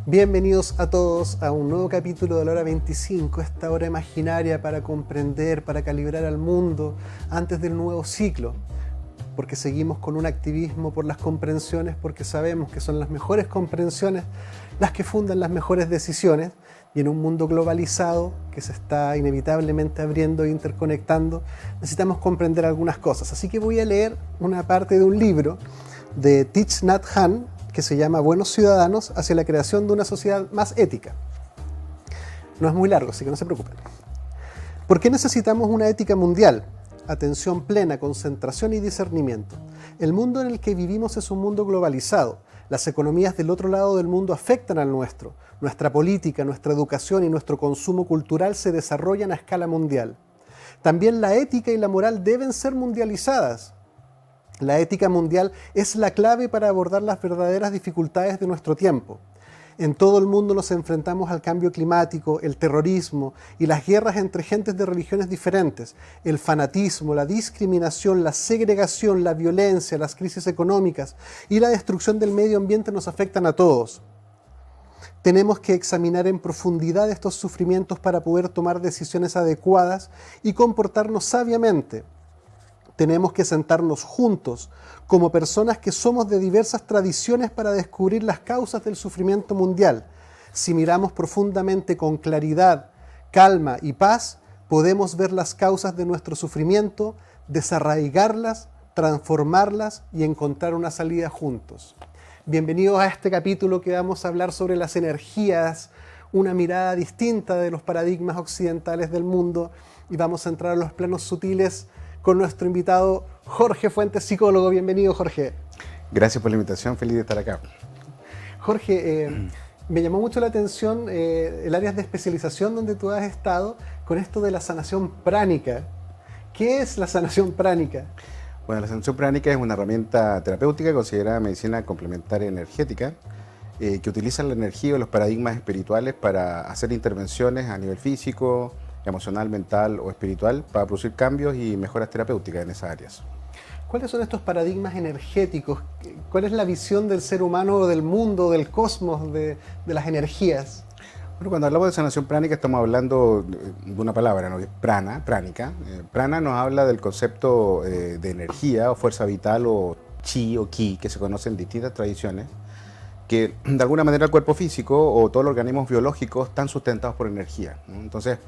Bienvenidos a todos a un nuevo capítulo de la hora 25, esta hora imaginaria para comprender, para calibrar al mundo antes del nuevo ciclo, porque seguimos con un activismo por las comprensiones, porque sabemos que son las mejores comprensiones las que fundan las mejores decisiones, y en un mundo globalizado que se está inevitablemente abriendo e interconectando, necesitamos comprender algunas cosas. Así que voy a leer una parte de un libro de Thich Nhat Hanh, que se llama Buenos Ciudadanos hacia la creación de una sociedad más ética. No es muy largo, así que no se preocupen. ¿Por qué necesitamos una ética mundial? Atención plena, concentración y discernimiento. El mundo en el que vivimos es un mundo globalizado. Las economías del otro lado del mundo afectan al nuestro. Nuestra política, nuestra educación y nuestro consumo cultural se desarrollan a escala mundial. También la ética y la moral deben ser mundializadas. La ética mundial es la clave para abordar las verdaderas dificultades de nuestro tiempo. En todo el mundo nos enfrentamos al cambio climático, el terrorismo y las guerras entre gentes de religiones diferentes, el fanatismo, la discriminación, la segregación, la violencia, las crisis económicas y la destrucción del medio ambiente nos afectan a todos. Tenemos que examinar en profundidad estos sufrimientos para poder tomar decisiones adecuadas y comportarnos sabiamente. Tenemos que sentarnos juntos como personas que somos de diversas tradiciones para descubrir las causas del sufrimiento mundial. Si miramos profundamente con claridad, calma y paz, podemos ver las causas de nuestro sufrimiento, desarraigarlas, transformarlas y encontrar una salida juntos. Bienvenidos a este capítulo que vamos a hablar sobre las energías, una mirada distinta de los paradigmas occidentales del mundo, y vamos a entrar a los planos sutiles con nuestro invitado Jorge Fuentes, psicólogo. Bienvenido, Jorge. Gracias por la invitación, feliz de estar acá. Jorge, me llamó mucho la atención el área de especialización donde tú has estado con esto de la sanación pránica. ¿Qué es la sanación pránica? Bueno, la sanación pránica es una herramienta terapéutica considerada medicina complementaria energética que utiliza la energía o los paradigmas espirituales para hacer intervenciones a nivel físico, emocional, mental o espiritual para producir cambios y mejoras terapéuticas en esas áreas. ¿Cuáles son estos paradigmas energéticos? ¿Cuál es la visión del ser humano, del mundo, del cosmos, de las energías? Bueno, cuando hablamos de sanación pránica estamos hablando de una palabra, ¿no? Que es prana, pránica. Prana nos habla del concepto de energía o fuerza vital o chi o ki, que se conoce en distintas tradiciones, que de alguna manera el cuerpo físico o todos los organismos biológicos están sustentados por energía, ¿no? Entonces,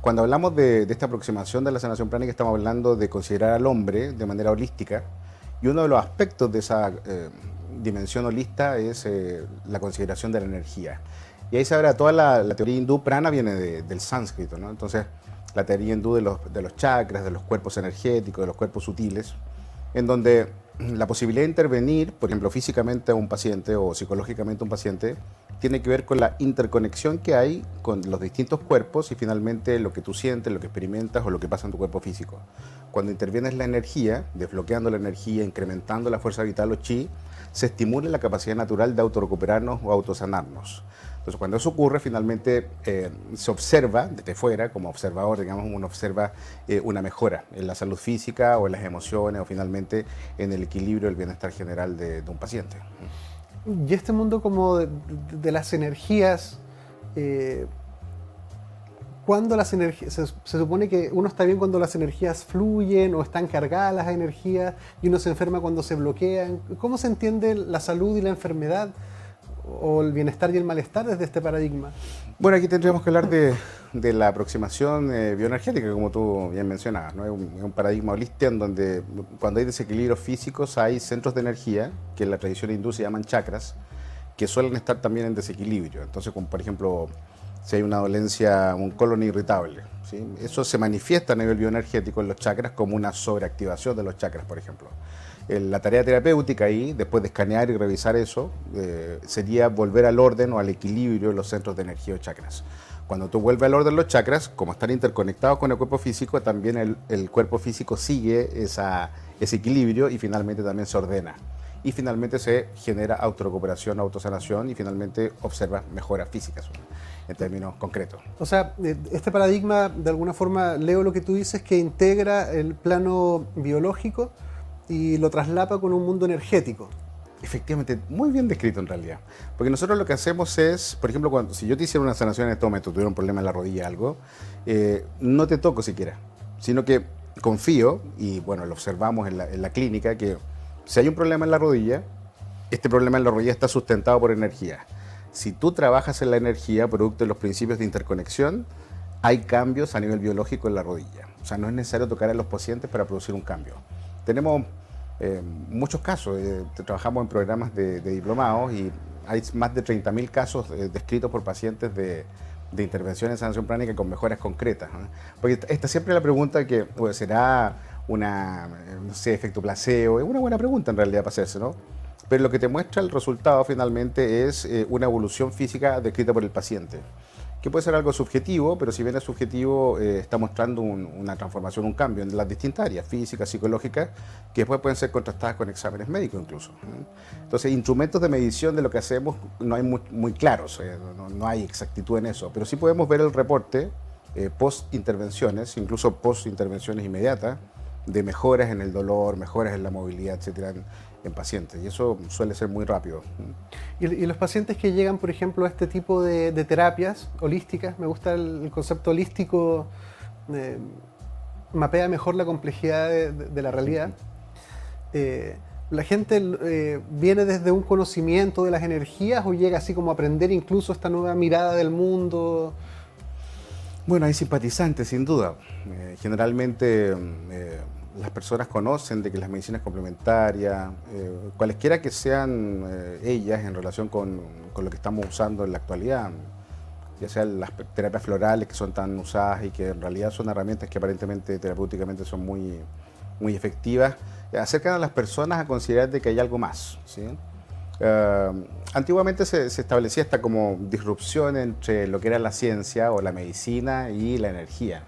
cuando hablamos de esta aproximación de la sanación pránica, estamos hablando de considerar al hombre de manera holística, y uno de los aspectos de esa dimensión holista es la consideración de la energía. Y ahí se verá toda la teoría hindú. Prana viene del sánscrito, ¿no? Entonces, la teoría hindú de los chakras, de los cuerpos energéticos, de los cuerpos sutiles, en donde la posibilidad de intervenir, por ejemplo, físicamente a un paciente o psicológicamente a un paciente, tiene que ver con la interconexión que hay con los distintos cuerpos y finalmente lo que tú sientes, lo que experimentas o lo que pasa en tu cuerpo físico. Cuando intervienes la energía, desbloqueando la energía, incrementando la fuerza vital o chi, se estimula la capacidad natural de autorrecuperarnos o autosanarnos. Entonces, cuando eso ocurre, finalmente se observa desde fuera, como observador, digamos, uno observa una mejora en la salud física o en las emociones o finalmente en el equilibrio, el bienestar general de un paciente. Y este mundo como de las energías, cuando las energías, se supone que uno está bien cuando las energías fluyen o están cargadas las energías, y uno se enferma cuando se bloquean. ¿Cómo se entiende la salud y la enfermedad o el bienestar y el malestar desde este paradigma? Bueno, aquí tendríamos que hablar de la aproximación bioenergética, como tú bien mencionabas, ¿no? Es un paradigma holístico en donde cuando hay desequilibrios físicos hay centros de energía, que en la tradición hindú se llaman chakras, que suelen estar también en desequilibrio. Entonces, como por ejemplo, si hay una dolencia, un colon irritable, ¿sí? Eso se manifiesta a nivel bioenergético en los chakras como una sobreactivación de los chakras, por ejemplo. La tarea terapéutica ahí, después de escanear y revisar eso, sería volver al orden o al equilibrio de los centros de energía o chakras. Cuando tú vuelves al orden los chakras, como están interconectados con el cuerpo físico, también el cuerpo físico sigue ese equilibrio y finalmente también se ordena. Y finalmente se genera autorrecuperación, autosanación y finalmente observa mejoras físicas en términos concretos. O sea, este paradigma, de alguna forma, leo lo que tú dices, que integra el plano biológico y lo traslapa con un mundo energético. Efectivamente, muy bien descrito en realidad. Porque nosotros lo que hacemos es, por ejemplo, si yo te hiciera una sanación en este momento, tuviera un problema en la rodilla, algo, no te toco siquiera, sino que confío, y bueno, lo observamos en la clínica, que si hay un problema en la rodilla, este problema en la rodilla está sustentado por energía. Si tú trabajas en la energía, producto de los principios de interconexión, hay cambios a nivel biológico en la rodilla. O sea, no es necesario tocar a los pacientes para producir un cambio. Tenemos muchos casos, trabajamos en programas de diplomados y hay más de 30.000 casos descritos por pacientes de intervención en sanación pránica con mejoras concretas, ¿no? Porque esta siempre la pregunta que pues, será una, no sé, efecto placebo, es una buena pregunta en realidad para hacerse, ¿no? Pero lo que te muestra el resultado finalmente es una evolución física descrita por el paciente, que puede ser algo subjetivo, pero si bien es subjetivo, está mostrando una transformación, un cambio en las distintas áreas, físicas, psicológicas, que después pueden ser contrastadas con exámenes médicos incluso. Entonces, instrumentos de medición de lo que hacemos no hay muy claros, no hay exactitud en eso, pero sí podemos ver el reporte post-intervenciones, incluso post-intervenciones inmediatas, de mejoras en el dolor, mejoras en la movilidad, etcétera, en pacientes, y eso suele ser muy rápido. Y los pacientes que llegan, por ejemplo, a este tipo de terapias holísticas, me gusta el concepto holístico, mapea mejor la complejidad de la realidad. ¿La gente viene desde un conocimiento de las energías o llega así como a aprender incluso esta nueva mirada del mundo? Bueno, hay simpatizantes, sin duda. Generalmente las personas conocen de que las medicinas complementarias, cualesquiera que sean ellas en relación con lo que estamos usando en la actualidad, ya sean las terapias florales que son tan usadas y que en realidad son herramientas que aparentemente terapéuticamente son muy efectivas, acercan a las personas a considerar de que hay algo más, ¿sí? Antiguamente se establecía esta como disrupción entre lo que era la ciencia o la medicina y la energía.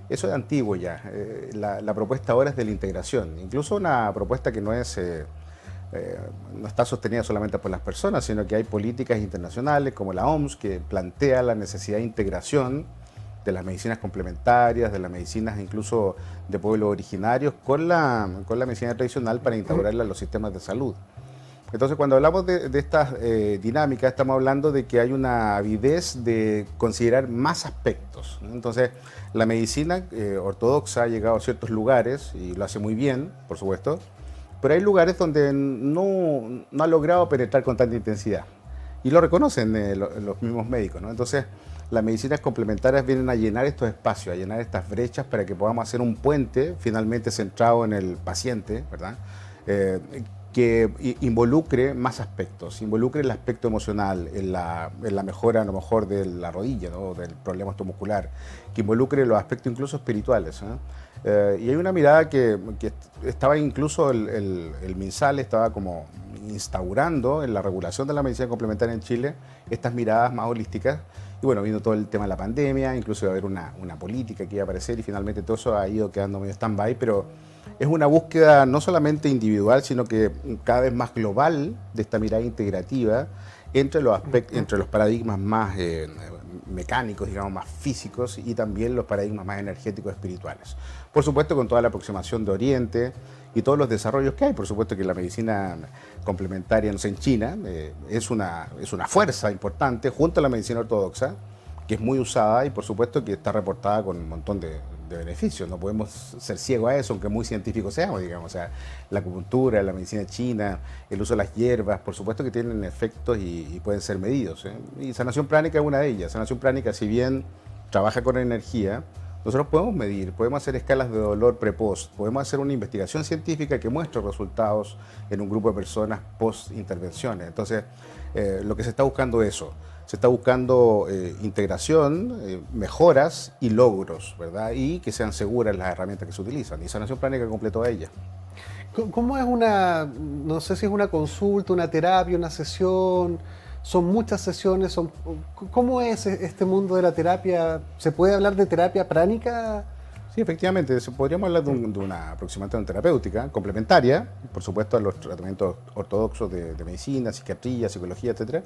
Eso es antiguo ya. La propuesta ahora es de la integración, incluso una propuesta que no está sostenida solamente por las personas, sino que hay políticas internacionales como la OMS que plantea la necesidad de integración de las medicinas complementarias, de las medicinas incluso de pueblos originarios con la medicina tradicional para integrarla en los sistemas de salud. Entonces, cuando hablamos de estas dinámicas, estamos hablando de que hay una avidez de considerar más aspectos, ¿no? Entonces, la medicina ortodoxa ha llegado a ciertos lugares y lo hace muy bien, por supuesto, pero hay lugares donde no ha logrado penetrar con tanta intensidad. Y lo reconocen los mismos médicos, ¿no? Entonces, las medicinas complementarias vienen a llenar estos espacios, a llenar estas brechas para que podamos hacer un puente finalmente centrado en el paciente, ¿verdad? Que involucre más aspectos, involucre el aspecto emocional en la mejora a lo mejor de la rodilla, ¿no? Del problema osteomuscular, que involucre los aspectos incluso espirituales, ¿eh? Y hay una mirada que estaba incluso el MinSal estaba como instaurando en la regulación de la medicina complementaria en Chile estas miradas más holísticas. Y bueno, vino todo el tema de la pandemia, incluso iba a haber una política que iba a aparecer y finalmente todo eso ha ido quedando medio stand-by, pero es una búsqueda no solamente individual, sino que cada vez más global de esta mirada integrativa entre los paradigmas más mecánicos, digamos, más físicos y también los paradigmas más energéticos espirituales. Por supuesto, con toda la aproximación de Oriente y todos los desarrollos que hay. Por supuesto que la medicina complementaria, no sé, en China es una fuerza importante junto a la medicina ortodoxa, que es muy usada y por supuesto que está reportada con un montón de beneficios. No podemos ser ciegos a eso, aunque muy científicos seamos, digamos. O sea, la acupuntura, la medicina china, el uso de las hierbas, por supuesto que tienen efectos y pueden ser medidos, ¿eh? Y sanación pránica es una de ellas. Sanación pránica, si bien trabaja con energía, nosotros podemos medir, podemos hacer escalas de dolor pre-post, podemos hacer una investigación científica que muestre resultados en un grupo de personas post-intervenciones. Entonces, lo que se está buscando es eso. Se está buscando integración, mejoras y logros, ¿verdad? Y que sean seguras las herramientas que se utilizan. Y sanación pránica completó a ella. ¿Cómo es no sé si es una consulta, una terapia, una sesión? ¿Son muchas sesiones? ¿Cómo es este mundo de la terapia? ¿Se puede hablar de terapia pránica? Sí, efectivamente, podríamos hablar de una aproximación terapéutica complementaria, por supuesto, a los tratamientos ortodoxos de medicina, psiquiatría, psicología, etcétera.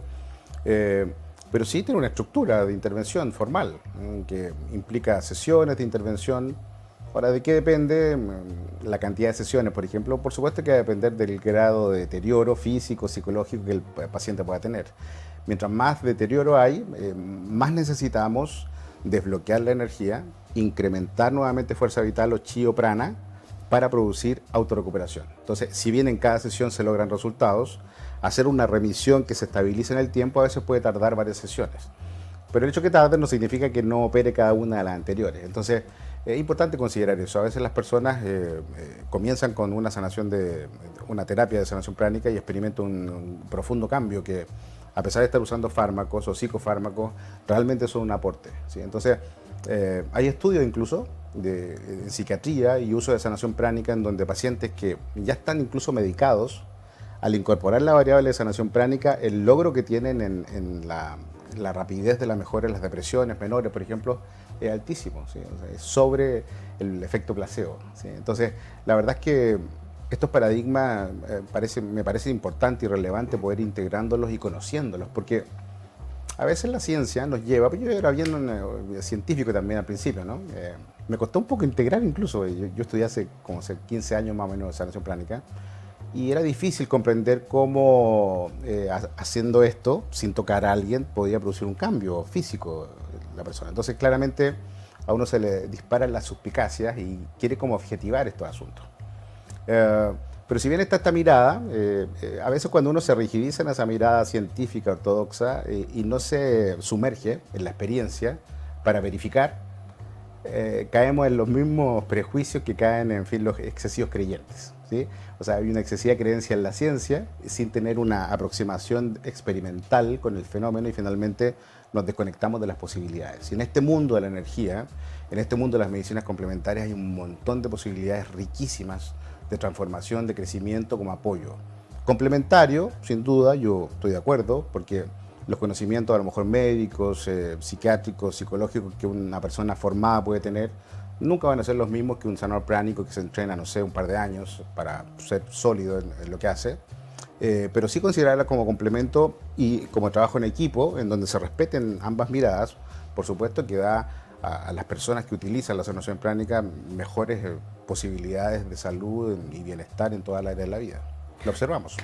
Pero sí tiene una estructura de intervención formal, que implica sesiones de intervención Ahora, ¿de qué depende la cantidad de sesiones? Por ejemplo, por supuesto que va a depender del grado de deterioro físico, psicológico que el paciente pueda tener. Mientras más deterioro hay, más necesitamos desbloquear la energía, incrementar nuevamente fuerza vital o chi o prana para producir autorrecuperación. Entonces, si bien en cada sesión se logran resultados, hacer una remisión que se estabilice en el tiempo a veces puede tardar varias sesiones. Pero el hecho que tarde no significa que no opere cada una de las anteriores. Entonces, es importante considerar eso. A veces las personas comienzan con una sanación una terapia de sanación pránica y experimentan un profundo cambio que, a pesar de estar usando fármacos o psicofármacos, realmente son un aporte, ¿sí? Entonces, hay estudios incluso en psiquiatría y uso de sanación pránica en donde pacientes que ya están incluso medicados, al incorporar la variable de sanación pránica, el logro que tienen en la rapidez de la mejora en las depresiones menores, por ejemplo, es altísimo, ¿sí? O sea, es sobre el efecto placebo, ¿sí? Entonces, la verdad es que estos paradigmas me parece importante y relevante poder integrándolos y conociéndolos, porque a veces la ciencia nos lleva, yo era bien científico también al principio, ¿no? Me costó un poco integrar incluso, yo estudié hace 15 años más o menos de sanación pránica, y era difícil comprender cómo haciendo esto, sin tocar a alguien, podía producir un cambio físico en la persona. Entonces, claramente, a uno se le disparan las suspicacias y quiere como objetivar estos asuntos. Pero si bien está esta mirada, a veces cuando uno se rigidiza en esa mirada científica ortodoxa y no se sumerge en la experiencia para verificar, caemos en los mismos prejuicios que caen, en fin, los excesivos creyentes, ¿sí? O sea, hay una excesiva creencia en la ciencia sin tener una aproximación experimental con el fenómeno y finalmente nos desconectamos de las posibilidades. Y en este mundo de la energía, en este mundo de las medicinas complementarias hay un montón de posibilidades riquísimas de transformación, de crecimiento como apoyo. Complementario, sin duda, yo estoy de acuerdo, porque los conocimientos a lo mejor médicos, psiquiátricos, psicológicos que una persona formada puede tener, nunca van a ser los mismos que un sanador pránico que se entrena, no sé, un par de años para ser sólido en lo que hace. Pero sí considerarla como complemento y como trabajo en equipo, en donde se respeten ambas miradas, por supuesto que da a las personas que utilizan la sanación pránica mejores posibilidades de salud y bienestar en toda la área de la vida. Lo observamos.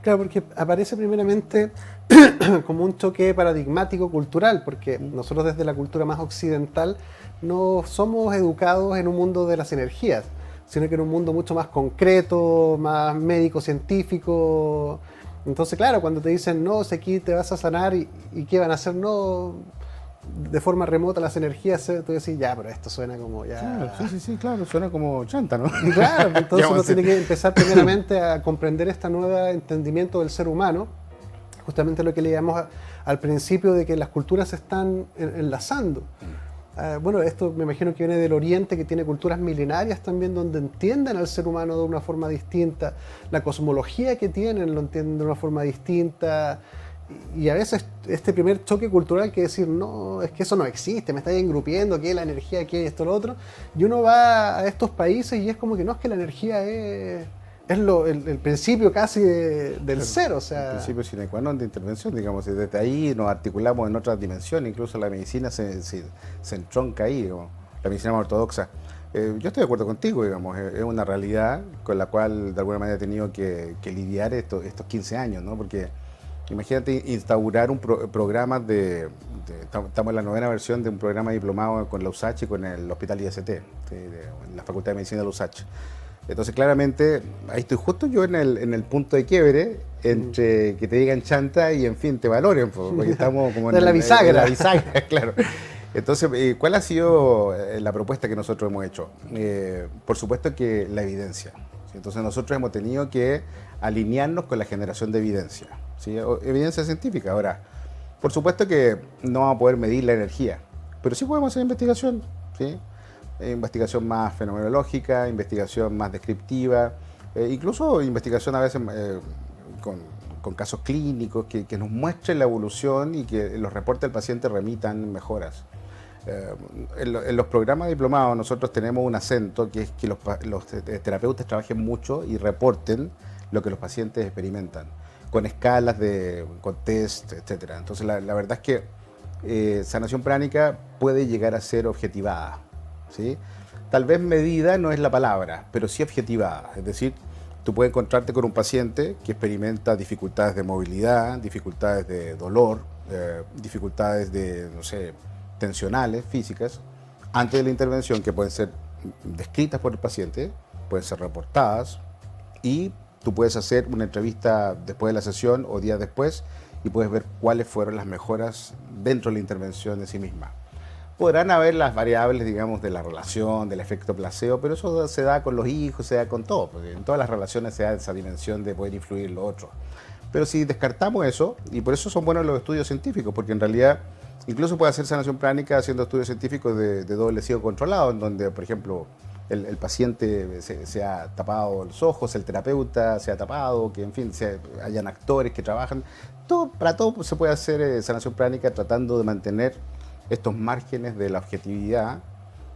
Claro, porque aparece primeramente como un choque paradigmático cultural, porque nosotros desde la cultura más occidental no somos educados en un mundo de las energías, sino que en un mundo mucho más concreto, más médico-científico. Entonces, claro, cuando te dicen, no, si aquí te vas a sanar y ¿qué van a hacer? No, de forma remota las energías, tú decís, ya, pero esto suena como ya... Claro, sí, claro, suena como chanta, ¿no? Claro, entonces uno tiene que empezar primeramente a comprender este nuevo entendimiento del ser humano, justamente lo que leíamos al principio de que las culturas se están enlazando. Bueno, esto me imagino que viene del Oriente, que tiene culturas milenarias también, donde entienden al ser humano de una forma distinta, la cosmología que tienen lo entienden de una forma distinta, y a veces este primer choque cultural que decir, no, es que eso no existe, me estáis engrupiendo, que la energía, que esto, lo otro, y uno va a estos países y es como que no, es que la energía es el principio casi del ser, o sea... El principio sine qua non de intervención, digamos, y desde ahí nos articulamos en otras dimensiones, incluso la medicina se entronca ahí, digamos, la medicina más ortodoxa. Yo estoy de acuerdo contigo, digamos, es una realidad con la cual de alguna manera he tenido que lidiar estos 15 años, ¿no? Porque imagínate instaurar un programa estamos en la 9ª versión de un programa diplomado con la USACH y con el Hospital IST, en la Facultad de Medicina de la USACH. Entonces, claramente, ahí estoy justo yo en el punto de quiebre entre que te digan chanta y, en fin, te valoren, porque estamos como en la bisagra. En la bisagra, claro. Entonces, ¿cuál ha sido la propuesta que nosotros hemos hecho? Por supuesto que la evidencia. ¿Sí? Entonces, nosotros hemos tenido que alinearnos con la generación de evidencia, ¿sí? Evidencia científica. Ahora, por supuesto que no vamos a poder medir la energía, pero sí podemos hacer investigación, ¿sí? Investigación más fenomenológica, investigación más descriptiva, incluso investigación a veces con casos clínicos que nos muestren la evolución y que los reportes del paciente remitan mejoras. En los programas diplomados nosotros tenemos un acento que es que los terapeutas trabajen mucho y reporten lo que los pacientes experimentan, con escalas, con test, etc. Entonces la verdad es que sanación pránica puede llegar a ser objetivada, ¿sí? Tal vez medida no es la palabra, pero sí objetivada. Es decir, tú puedes encontrarte con un paciente que experimenta dificultades de movilidad, dificultades de dolor, dificultades de, no sé, tensionales, físicas, antes de la intervención, que pueden ser descritas por el paciente, pueden ser reportadas, y tú puedes hacer una entrevista después de la sesión o días después y puedes ver cuáles fueron las mejoras dentro de la intervención en sí misma. Podrán haber las variables, digamos, de la relación, del efecto placebo, pero eso se da con los hijos, se da con todo, porque en todas las relaciones se da esa dimensión de poder influir en lo otro. Pero si descartamos eso, y por eso son buenos los estudios científicos, porque en realidad incluso puede hacer sanación pránica haciendo estudios científicos de doble ciego controlado, en donde, por ejemplo, el paciente se ha tapado los ojos, el terapeuta se ha tapado, que en fin, hayan actores que trabajan. Para todo se puede hacer sanación pránica tratando de mantener estos márgenes de la objetividad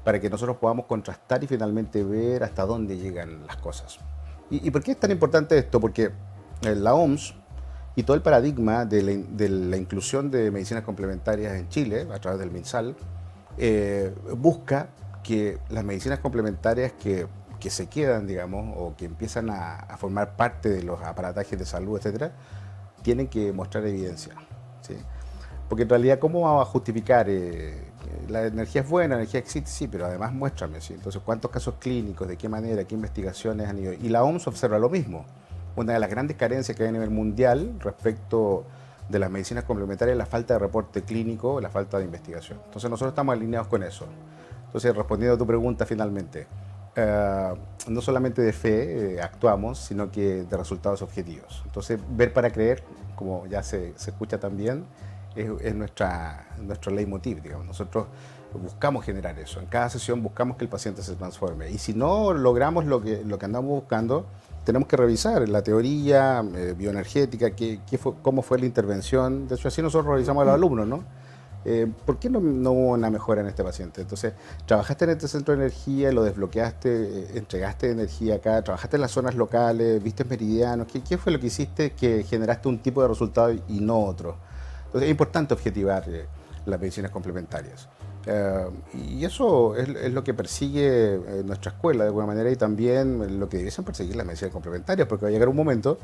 para que nosotros podamos contrastar y finalmente ver hasta dónde llegan las cosas. ¿Y por qué es tan importante esto? Porque la OMS y todo el paradigma de la inclusión de medicinas complementarias en Chile, a través del MinSal, busca que las medicinas complementarias que se quedan, digamos, o que empiezan a formar parte de los aparatajes de salud, etcétera, tienen que mostrar evidencia, ¿sí? Porque en realidad, ¿cómo vamos a justificar? La energía es buena, la energía existe, sí, pero además muéstrame, ¿sí? Entonces, ¿cuántos casos clínicos, de qué manera, qué investigaciones han ido? Y la OMS observa lo mismo. Una de las grandes carencias que hay a nivel mundial respecto de las medicinas complementarias es la falta de reporte clínico, la falta de investigación. Entonces, nosotros estamos alineados con eso. Entonces, respondiendo a tu pregunta finalmente, no solamente de fe actuamos, sino que de resultados objetivos. Entonces, ver para creer, como ya se escucha también, es nuestro leitmotiv, digamos. Nosotros buscamos generar eso. En cada sesión buscamos que el paciente se transforme. Y si no logramos lo que andamos buscando, tenemos que revisar la teoría bioenergética, cómo fue la intervención. De hecho, así nosotros revisamos a los alumnos, ¿no? ¿Por qué no hubo una mejora en este paciente? Entonces, trabajaste en este centro de energía, lo desbloqueaste, entregaste energía acá, trabajaste en las zonas locales, viste meridianos. ¿Qué fue lo que hiciste que generaste un tipo de resultado y no otro? Entonces, es importante objetivar las medicinas complementarias. Y eso es lo que persigue nuestra escuela de alguna manera, y también lo que debiesen perseguir las medicinas complementarias, porque va a llegar un momento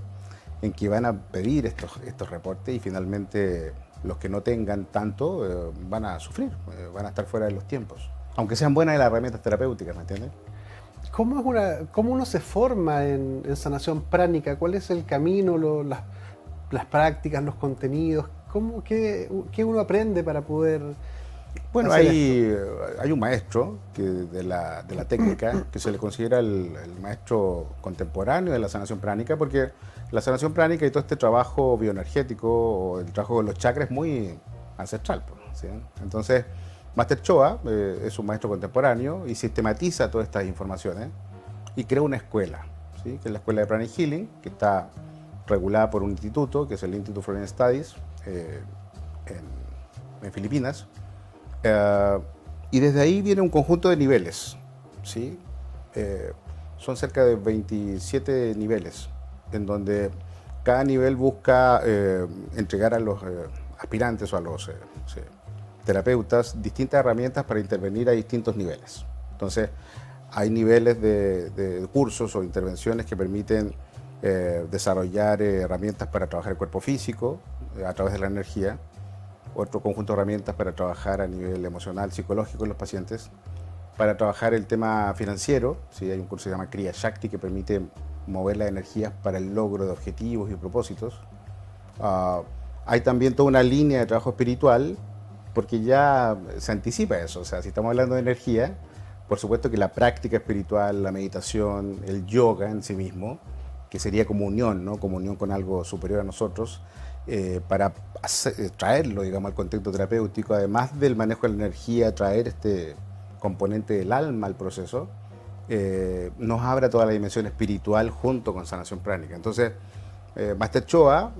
en que van a pedir estos reportes y finalmente los que no tengan tanto van a sufrir, van a estar fuera de los tiempos, aunque sean buenas las herramientas terapéuticas, ¿me entiendes? ¿Cómo uno se forma en sanación pránica? ¿Cuál es el camino, las prácticas, los contenidos? ¿Qué uno aprende para poder Bueno, hacer esto? hay un maestro de la técnica que se le considera el maestro contemporáneo de la sanación pránica, porque la sanación pránica y todo este trabajo bioenergético o el trabajo de los chakras es muy ancestral, ¿sí? Entonces, Master Choa es un maestro contemporáneo y sistematiza todas estas informaciones y crea una escuela, ¿sí? Que es la Escuela de Pranic Healing, que está regulada por un instituto, que es el Institute of Foreign Studies en Filipinas. Y desde ahí viene un conjunto de niveles, ¿sí? Son cerca de 27 niveles, en donde cada nivel busca entregar a los aspirantes o a los terapeutas distintas herramientas para intervenir a distintos niveles. Entonces, hay niveles de cursos o intervenciones que permiten desarrollar herramientas para trabajar el cuerpo físico a través de la energía, otro conjunto de herramientas para trabajar a nivel emocional, psicológico en los pacientes, para trabajar el tema financiero, ¿sí? Hay un curso que se llama Kriya Shakti que permite mover las energías para el logro de objetivos y propósitos. Hay también toda una línea de trabajo espiritual, porque ya se anticipa eso. O sea, si estamos hablando de energía, por supuesto que la práctica espiritual, la meditación, el yoga en sí mismo, que sería como unión, ¿no? Como unión con algo superior a nosotros, para traerlo, digamos, al contexto terapéutico, además del manejo de la energía, traer este componente del alma al proceso, nos abre toda la dimensión espiritual junto con sanación pránica. Entonces, Master Choa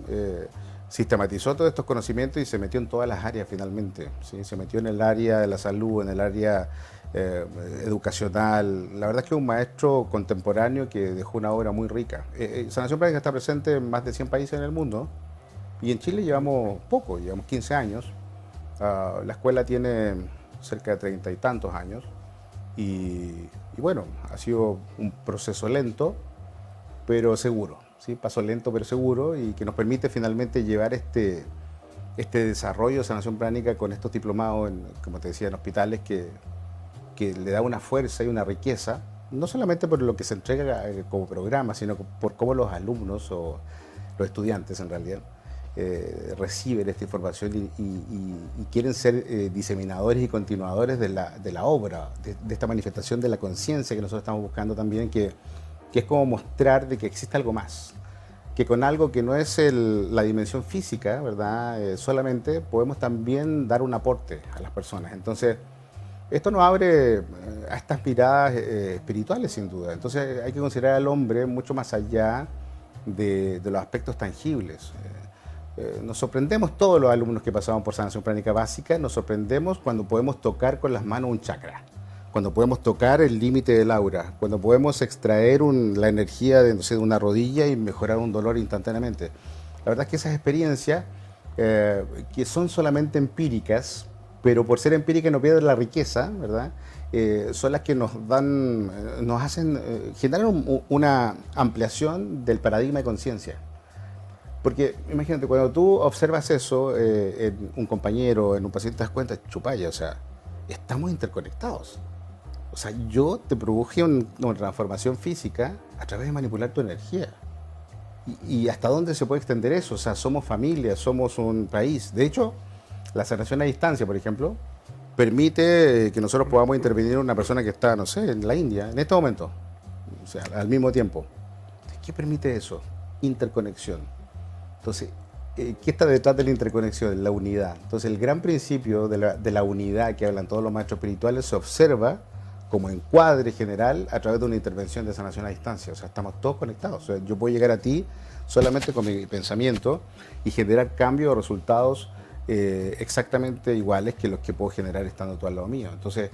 sistematizó todos estos conocimientos y se metió en todas las áreas finalmente, ¿sí? Se metió en el área de la salud, en el área educacional. La verdad es que es un maestro contemporáneo que dejó una obra muy rica. Sanación pránica está presente en más de 100 países en el mundo y en Chile llevamos poco, llevamos 15 años. La escuela tiene cerca de 30 y tantos años y y bueno, ha sido un proceso lento, pero seguro, ¿sí? Paso lento pero seguro y que nos permite finalmente llevar este desarrollo de sanación pránica con estos diplomados, como te decía, en hospitales que le da una fuerza y una riqueza, no solamente por lo que se entrega como programa, sino por cómo los alumnos o los estudiantes en realidad reciben esta información y quieren ser diseminadores y continuadores de la obra, de esta manifestación de la conciencia que nosotros estamos buscando también, que es como mostrar de que existe algo más, que con algo que no es la dimensión física, ¿verdad? Solamente podemos también dar un aporte a las personas. Entonces, esto nos abre a estas miradas espirituales, sin duda. Entonces, hay que considerar al hombre mucho más allá de los aspectos tangibles. Nos sorprendemos todos los alumnos que pasamos por sanación pránica básica, nos sorprendemos cuando podemos tocar con las manos un chakra, cuando podemos tocar el límite del aura, cuando podemos extraer la energía de, no sé, de una rodilla y mejorar un dolor instantáneamente. La verdad es que esas experiencias, que son solamente empíricas, pero por ser empíricas no pierden la riqueza, ¿verdad? Son las que nos dan, nos hacen, generan una ampliación del paradigma de conciencia. Porque imagínate, cuando tú observas eso en un compañero, en un paciente, te das cuenta, chupalla, o sea, estamos interconectados. O sea, yo te produje una transformación física a través de manipular tu energía. ¿Y hasta dónde se puede extender eso? O sea, somos familia, somos un país. De hecho, la sanación a distancia, por ejemplo, permite que nosotros podamos intervenir en una persona que está, no sé, en la India, en este momento, o sea, al mismo tiempo. ¿Qué permite eso? Interconexión. Entonces, ¿qué está detrás de la interconexión? La unidad. Entonces, el gran principio de la unidad que hablan todos los maestros espirituales se observa como encuadre general a través de una intervención de sanación a distancia. O sea, estamos todos conectados. O sea, yo puedo llegar a ti solamente con mi pensamiento y generar cambios o resultados exactamente iguales que los que puedo generar estando tú al lado mío. Entonces,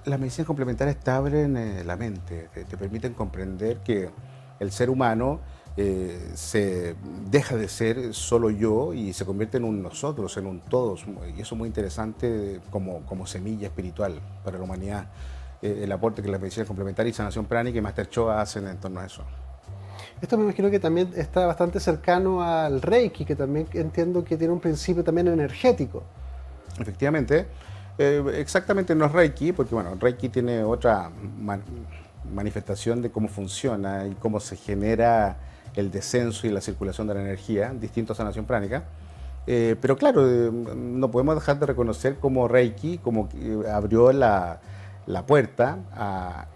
las medicinas complementarias te abren la mente, te permiten comprender que el ser humano se deja de ser solo yo y se convierte en un nosotros, en un todos. Y eso es muy interesante como semilla espiritual para la humanidad. El aporte que las medicinas complementarias y sanación pránica y Master Choa hacen en torno a eso. Esto me imagino que también está bastante cercano al Reiki, que también entiendo que tiene un principio también energético. Efectivamente, exactamente no es Reiki, porque bueno, Reiki tiene otra manifestación de cómo funciona y cómo se genera el descenso y la circulación de la energía, distinto a sanación pránica. Pero claro, no podemos dejar de reconocer cómo Reiki como que abrió la puerta a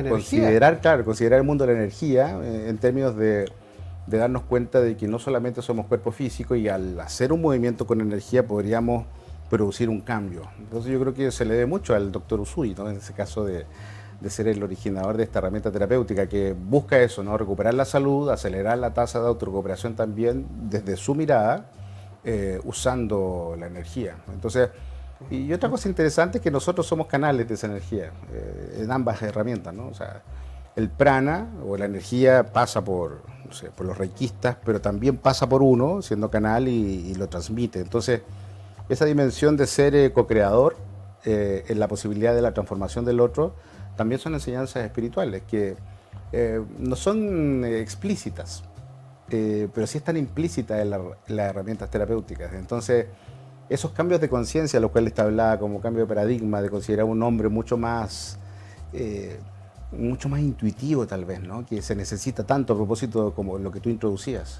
considerar, claro, considerar el mundo de la energía en términos de darnos cuenta de que no solamente somos cuerpo físico y al hacer un movimiento con energía podríamos producir un cambio. Entonces yo creo que se le debe mucho al doctor Usui, ¿no? En ese caso de ser el originador de esta herramienta terapéutica que busca eso, ¿no? Recuperar la salud, acelerar la tasa de autorrecuperación también desde su mirada, usando la energía. Entonces, y otra cosa interesante es que nosotros somos canales de esa energía en ambas herramientas, ¿no? O sea, el prana o la energía pasa por, no sé, por los reikistas, pero también pasa por uno siendo canal y lo transmite. Entonces, esa dimensión de ser co-creador en la posibilidad de la transformación del otro también son enseñanzas espirituales que no son explícitas, pero sí están implícitas en las herramientas terapéuticas. Entonces, esos cambios de conciencia, los cuales te hablaba como cambio de paradigma, de considerar un hombre mucho más intuitivo tal vez, ¿no? Que se necesita tanto a propósito como lo que tú introducías.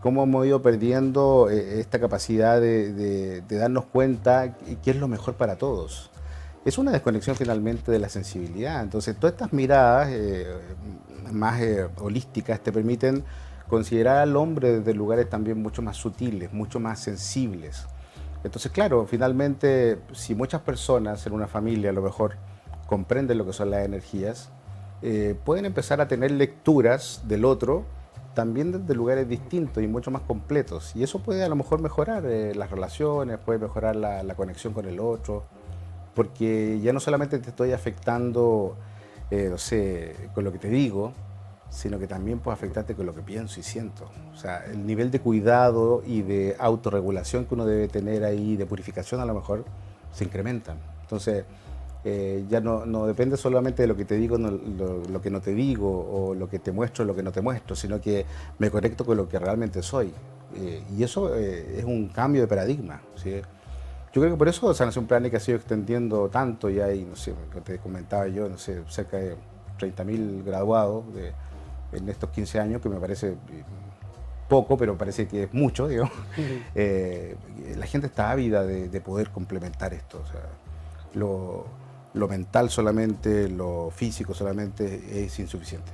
Cómo hemos ido perdiendo esta capacidad de darnos cuenta qué es lo mejor para todos. Es una desconexión finalmente de la sensibilidad. Entonces, todas estas miradas más holísticas te permiten considerar al hombre desde lugares también mucho más sutiles, mucho más sensibles. Entonces, claro, finalmente, si muchas personas en una familia a lo mejor comprenden lo que son las energías, pueden empezar a tener lecturas del otro también desde lugares distintos y mucho más completos. Y eso puede a lo mejor mejorar las relaciones, puede mejorar la conexión con el otro, porque ya no solamente te estoy afectando, no sé, con lo que te digo, sino que también puede afectarte con lo que pienso y siento. O sea, el nivel de cuidado y de autorregulación que uno debe tener ahí, de purificación a lo mejor, se incrementan. Entonces, Ya no depende solamente de lo que te digo, lo que no te digo, o lo que te muestro, lo que no te muestro, sino que me conecto con lo que realmente soy. Y eso es un cambio de paradigma, ¿sí? Yo creo que por eso Sanación Pránica se ha ido extendiendo tanto, y hay, no sé, lo que te comentaba yo, no sé, cerca de 30.000 graduados en estos 15 años, que me parece poco, pero parece que es mucho, digamos. La gente está ávida de poder complementar esto. O sea, lo mental solamente, lo físico solamente es insuficiente.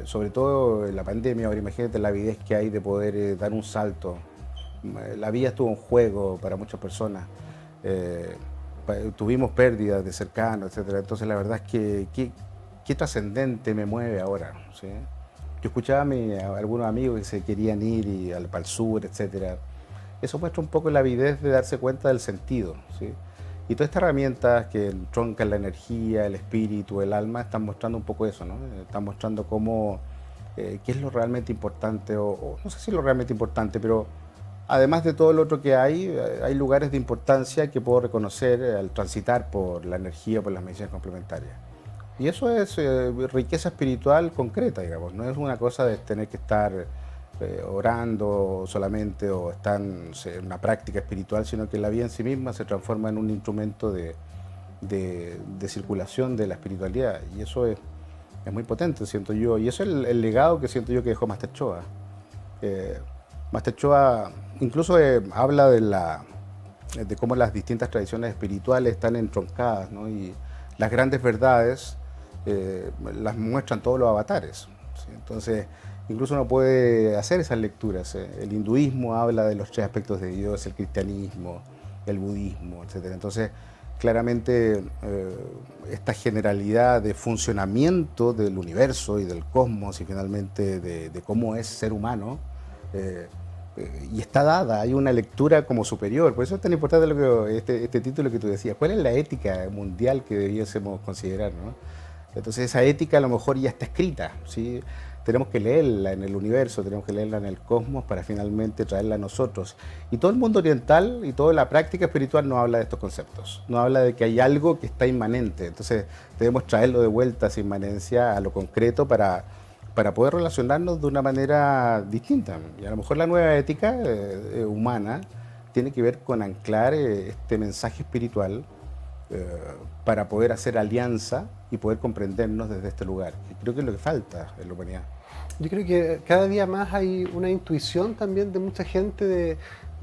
Sobre todo en la pandemia, ahora imagínate la avidez que hay de poder dar un salto. La vida estuvo en juego para muchas personas. Tuvimos pérdidas de cercanos, etcétera. Entonces la verdad es que qué trascendente me mueve ahora, ¿sí? Yo escuchaba a algunos amigos que se querían ir para el sur, etcétera. Eso muestra un poco la avidez de darse cuenta del sentido, ¿sí? Y todas estas herramientas que entroncan la energía, el espíritu, el alma, están mostrando un poco eso, ¿no? Están mostrando cómo, qué es lo realmente importante, o no sé si lo realmente importante, pero además de todo lo otro que hay lugares de importancia que puedo reconocer al transitar por la energía, por las medicinas complementarias. Y eso es riqueza espiritual concreta, digamos. No es una cosa de tener que estar orando solamente o estar en una práctica espiritual, sino que la vida en sí misma se transforma en un instrumento de circulación de la espiritualidad. Y eso es muy potente, siento yo. Y eso es el legado que siento yo que dejó Master Choa. Master Choa incluso habla de cómo las distintas tradiciones espirituales están entroncadas, ¿no? Y las grandes verdades las muestran todos los avatares, ¿sí? Entonces, incluso uno puede hacer esas lecturas. El hinduismo habla de los 3 aspectos de Dios, el cristianismo, el budismo, etc. Entonces, claramente, esta generalidad de funcionamiento del universo y del cosmos, y finalmente de cómo es ser humano, y está dada, hay una lectura como superior. Por eso es tan importante este título que tú decías. ¿Cuál es la ética mundial que debiésemos considerar, ¿no? Entonces esa ética a lo mejor ya está escrita, ¿sí? Tenemos que leerla en el universo, tenemos que leerla en el cosmos para finalmente traerla a nosotros. Y todo el mundo oriental y toda la práctica espiritual nos habla de estos conceptos, nos habla de que hay algo que está inmanente. Entonces debemos traerlo de vuelta a esa inmanencia, a lo concreto, para poder relacionarnos de una manera distinta. Y a lo mejor la nueva ética humana tiene que ver con anclar este mensaje espiritual para poder hacer alianza y poder comprendernos desde este lugar. Y creo que es lo que falta en la humanidad. Yo creo que cada día más hay una intuición también de mucha gente de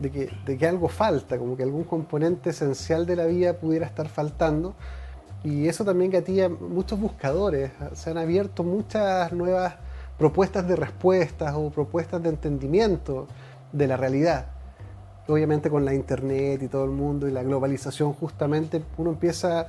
que algo falta, como que algún componente esencial de la vida pudiera estar faltando. Y eso también gatilla muchos buscadores. Se han abierto muchas nuevas propuestas de respuestas o propuestas de entendimiento de la realidad. Obviamente con la internet y todo el mundo y la globalización, justamente uno empieza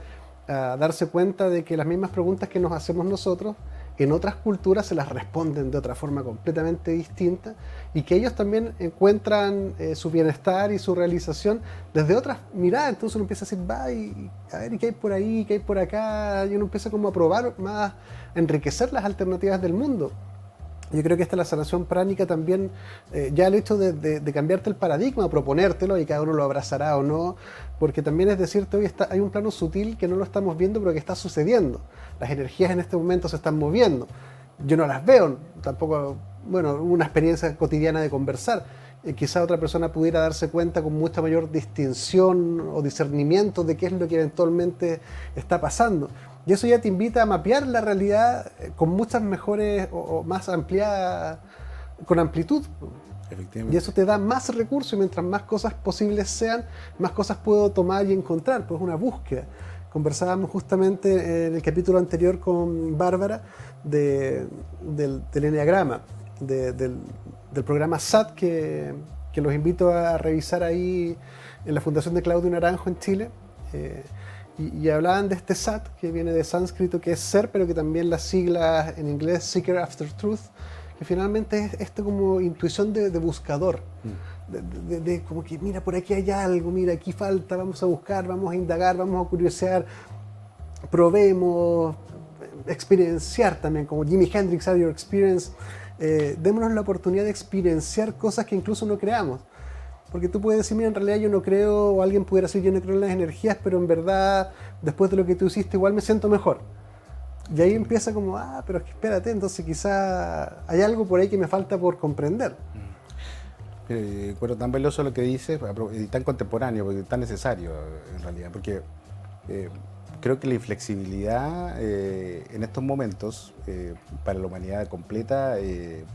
a darse cuenta de que las mismas preguntas que nos hacemos nosotros en otras culturas se las responden de otra forma completamente distinta, y que ellos también encuentran su bienestar y su realización desde otras miradas. Entonces uno empieza a decir, va, y a ver, ¿y qué hay por ahí? ¿Qué hay por acá? Y uno empieza como a probar más, a enriquecer las alternativas del mundo. Yo creo que esta la sanación pránica también, ya el hecho de cambiarte el paradigma, proponértelo, y cada uno lo abrazará o no, porque también es decirte, hoy hay un plano sutil que no lo estamos viendo, pero que está sucediendo. Las energías en este momento se están moviendo. Yo no las veo, tampoco, bueno, una experiencia cotidiana de conversar. Quizá otra persona pudiera darse cuenta con mucha mayor distinción o discernimiento de qué es lo que eventualmente está pasando. Y eso ya te invita a mapear la realidad con muchas mejores o más ampliadas, con amplitud. Y eso te da más recursos, y mientras más cosas posibles sean, más cosas puedo tomar y encontrar, pues es una búsqueda. Conversábamos justamente en el capítulo anterior con Bárbara del Enneagrama, del programa SAT, que los invito a revisar ahí en la Fundación de Claudio Naranjo en Chile. Y hablaban de este SAT, que viene de sánscrito, que es ser, pero que también las siglas en inglés, Seeker After Truth, que finalmente es esto como intuición de buscador, de como que mira, por aquí hay algo, mira, aquí falta, vamos a buscar, vamos a indagar, vamos a curiosear, probemos, experienciar también, como Jimi Hendrix, Have Your Experience. Démonos la oportunidad de experienciar cosas que incluso no creamos. Porque tú puedes decir, mira, en realidad yo no creo, o alguien pudiera decir, yo no creo en las energías, pero en verdad, después de lo que tú hiciste, igual me siento mejor. Y ahí empieza como, pero es que espérate, entonces quizá hay algo por ahí que me falta por comprender. Bueno, tan veloso lo que dices y tan contemporáneo, porque tan necesario en realidad, porque creo que la inflexibilidad en estos momentos para la humanidad completa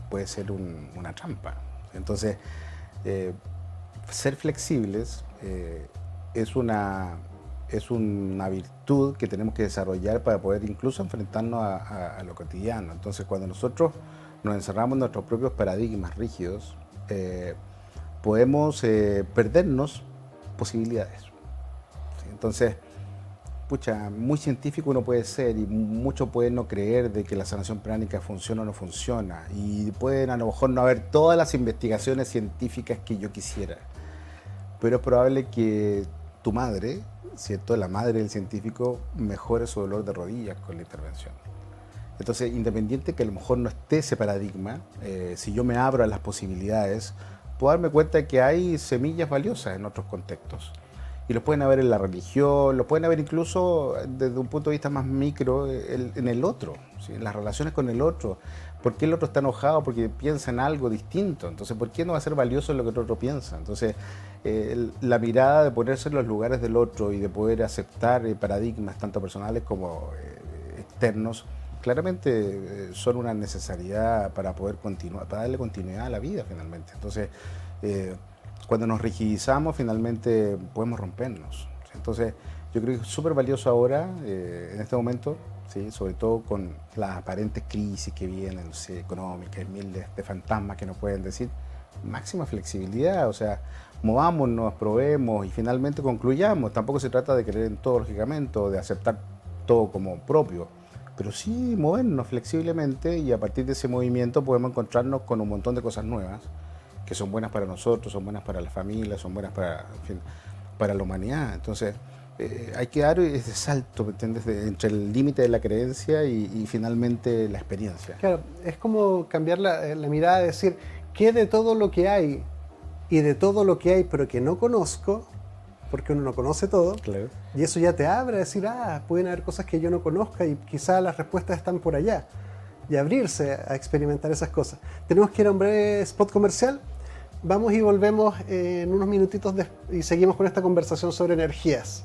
puede ser una trampa. Entonces, ser flexibles es una virtud que tenemos que desarrollar para poder incluso enfrentarnos a lo cotidiano. Entonces, cuando nosotros nos encerramos en nuestros propios paradigmas rígidos, podemos perdernos posibilidades. ¿Sí? Entonces, muy científico uno puede ser y mucho pueden no creer de que la sanación pránica funciona o no funciona, y pueden a lo mejor no haber todas las investigaciones científicas que yo quisiera, pero es probable que tu madre, ¿cierto?, la madre del científico, mejore su dolor de rodillas con la intervención. Entonces, independiente que a lo mejor no esté ese paradigma, si yo me abro a las posibilidades, puedo darme cuenta de que hay semillas valiosas en otros contextos. Y los pueden haber en la religión, los pueden haber incluso desde un punto de vista más micro en el otro, ¿sí?, en las relaciones con el otro. ¿Por qué el otro está enojado? Porque piensa en algo distinto. Entonces, ¿por qué no va a ser valioso lo que el otro piensa? Entonces, la mirada de ponerse en los lugares del otro y de poder aceptar paradigmas tanto personales como externos, claramente son una necesidad para poder continuar, para darle continuidad a la vida finalmente. Entonces, cuando nos rigidizamos, finalmente podemos rompernos. Entonces, yo creo que es súper valioso ahora, en este momento, ¿sí?, sobre todo con las aparentes crisis que vienen, no sé, económicas, miles de fantasmas que nos pueden decir, máxima flexibilidad, o sea, movámonos, probemos y finalmente concluyamos. Tampoco se trata de creer en todo, lógicamente, o de aceptar todo como propio, pero sí movernos flexiblemente, y a partir de ese movimiento podemos encontrarnos con un montón de cosas nuevas que son buenas para nosotros, son buenas para la familia, son buenas para, en fin, para la humanidad. Entonces, hay que dar ese salto, ¿me entiendes?, entre el límite de la creencia y finalmente la experiencia. Claro, es como cambiar la mirada, de decir, ¿qué de todo lo que hay y de todo lo que hay pero que no conozco? Porque uno no conoce todo, Claro. Y eso ya te abre a decir, pueden haber cosas que yo no conozca y quizás las respuestas están por allá, y abrirse a experimentar esas cosas. Tenemos que ir a un breve spot comercial. Vamos y volvemos en unos minutitos y seguimos con esta conversación sobre energías.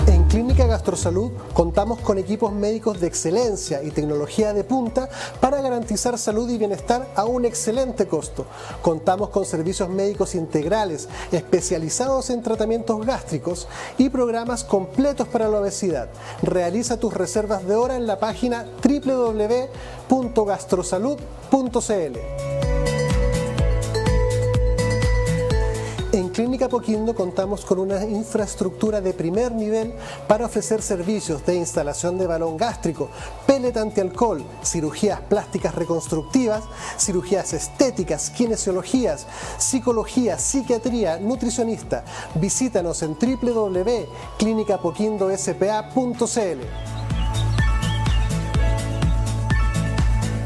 En Clínica Gastrosalud contamos con equipos médicos de excelencia y tecnología de punta para garantizar salud y bienestar a un excelente costo. Contamos con servicios médicos integrales especializados en tratamientos gástricos y programas completos para la obesidad. Realiza tus reservas de hora en la página www.gastrosalud.cl. En Clínica Apoquindo contamos con una infraestructura de primer nivel para ofrecer servicios de instalación de balón gástrico, pellet antialcohol, cirugías plásticas reconstructivas, cirugías estéticas, kinesiologías, psicología, psiquiatría, nutricionista. Visítanos en www.clinicapoquindospa.cl.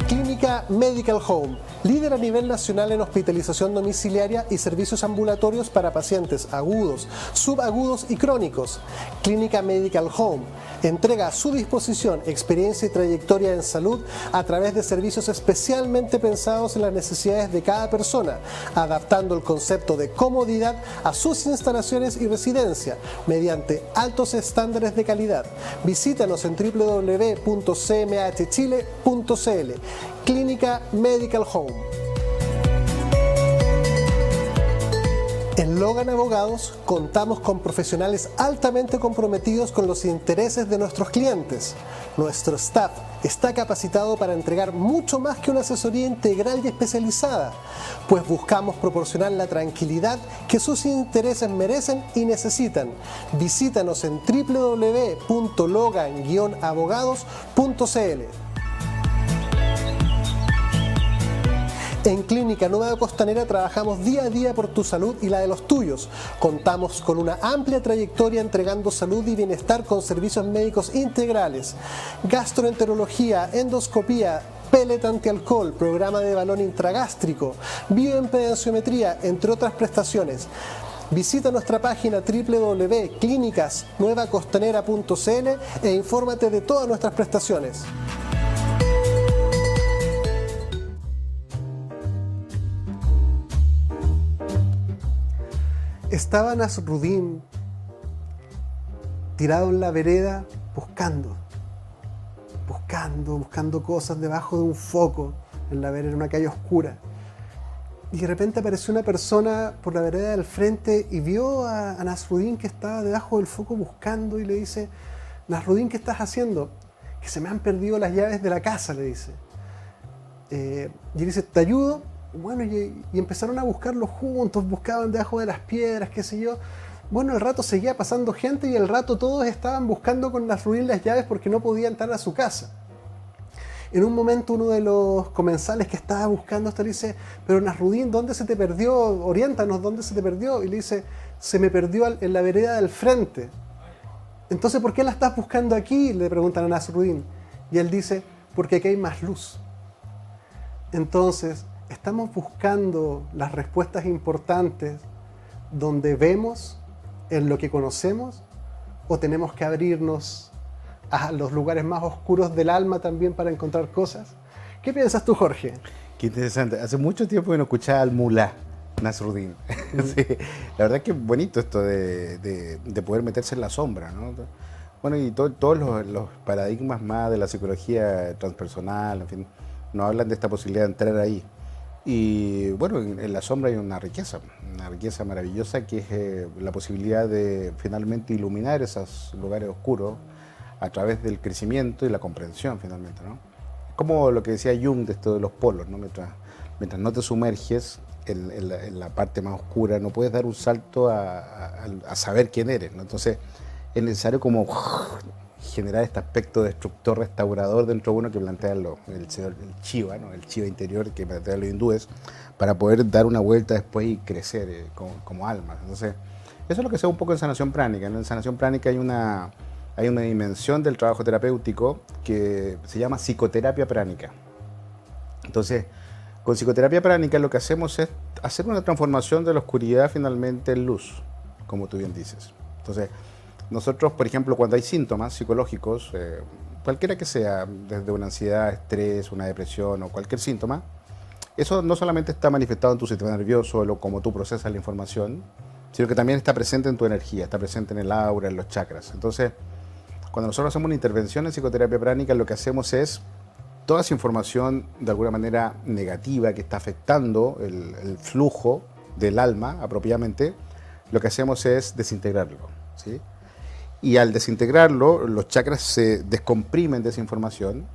Clínica Medical Home, líder a nivel nacional en hospitalización domiciliaria y servicios ambulatorios para pacientes agudos, subagudos y crónicos. Clínica Medical Home entrega a su disposición experiencia y trayectoria en salud a través de servicios especialmente pensados en las necesidades de cada persona, adaptando el concepto de comodidad a sus instalaciones y residencia mediante altos estándares de calidad. Visítanos en www.cmhchile.cl. Clínica Medical Home. En Logan Abogados contamos con profesionales altamente comprometidos con los intereses de nuestros clientes. Nuestro staff está capacitado para entregar mucho más que una asesoría integral y especializada, pues buscamos proporcionar la tranquilidad que sus intereses merecen y necesitan. Visítanos en www.logan-abogados.cl. En Clínica Nueva Costanera trabajamos día a día por tu salud y la de los tuyos. Contamos con una amplia trayectoria entregando salud y bienestar con servicios médicos integrales, gastroenterología, endoscopía, pellet antialcohol, programa de balón intragástrico, bioimpedenciometría, entre otras prestaciones. Visita nuestra página www.clinicasnuevacostanera.cl e infórmate de todas nuestras prestaciones. Estaba Nasrudin tirado en la vereda buscando cosas debajo de un foco en la vereda, en una calle oscura. Y de repente apareció una persona por la vereda del frente y vio a Nasrudin que estaba debajo del foco buscando y le dice: Nasrudin, ¿qué estás haciendo? Que se me han perdido las llaves de la casa, le dice. Y él dice: ¿te ayudo? Bueno, y empezaron a buscarlo juntos, buscaban debajo de las piedras, qué sé yo. Bueno, el rato seguía pasando gente y el rato todos estaban buscando con Nasrudin las llaves porque no podían entrar a su casa. En un momento uno de los comensales que estaba buscando esto le dice: pero Nasrudin, ¿dónde se te perdió? Oriéntanos, ¿dónde se te perdió? Y le dice: se me perdió en la vereda del frente. Entonces, ¿por qué la estás buscando aquí? Le preguntan a Nasrudin. Y él dice: porque aquí hay más luz. Entonces, estamos buscando las respuestas importantes donde vemos, en lo que conocemos, o tenemos que abrirnos a los lugares más oscuros del alma también para encontrar cosas. ¿Qué piensas tú, Jorge? Qué interesante. Hace mucho tiempo que no escuchaba al mulá Nasrudin. Sí, la verdad que es bonito esto de poder meterse en la sombra, ¿no? Bueno, y todos los paradigmas más de la psicología transpersonal, en fin, nos hablan de esta posibilidad de entrar ahí. Y bueno, en la sombra hay una riqueza maravillosa que es la posibilidad de finalmente iluminar esos lugares oscuros a través del crecimiento y la comprensión finalmente, ¿no? Como lo que decía Jung de esto de los polos, ¿no? Mientras no te sumerges en la parte más oscura, no puedes dar un salto a saber quién eres, ¿no? Entonces es necesario como generar este aspecto destructor, restaurador dentro de uno que plantea el Shiva, ¿no? El Shiva interior que plantean los hindúes, para poder dar una vuelta después y crecer como alma. Entonces, eso es lo que se ve un poco en sanación pránica. En sanación pránica hay una dimensión del trabajo terapéutico que se llama psicoterapia pránica. Entonces, con psicoterapia pránica lo que hacemos es hacer una transformación de la oscuridad finalmente en luz, como tú bien dices. Entonces, nosotros, por ejemplo, cuando hay síntomas psicológicos, cualquiera que sea, desde una ansiedad, estrés, una depresión o cualquier síntoma, eso no solamente está manifestado en tu sistema nervioso, o cómo tú procesas la información, sino que también está presente en tu energía, está presente en el aura, en los chakras. Entonces, cuando nosotros hacemos una intervención en psicoterapia pránica, lo que hacemos es toda esa información de alguna manera negativa que está afectando el flujo del alma apropiadamente, lo que hacemos es desintegrarlo, ¿sí? Y al desintegrarlo, los chakras se descomprimen de esa información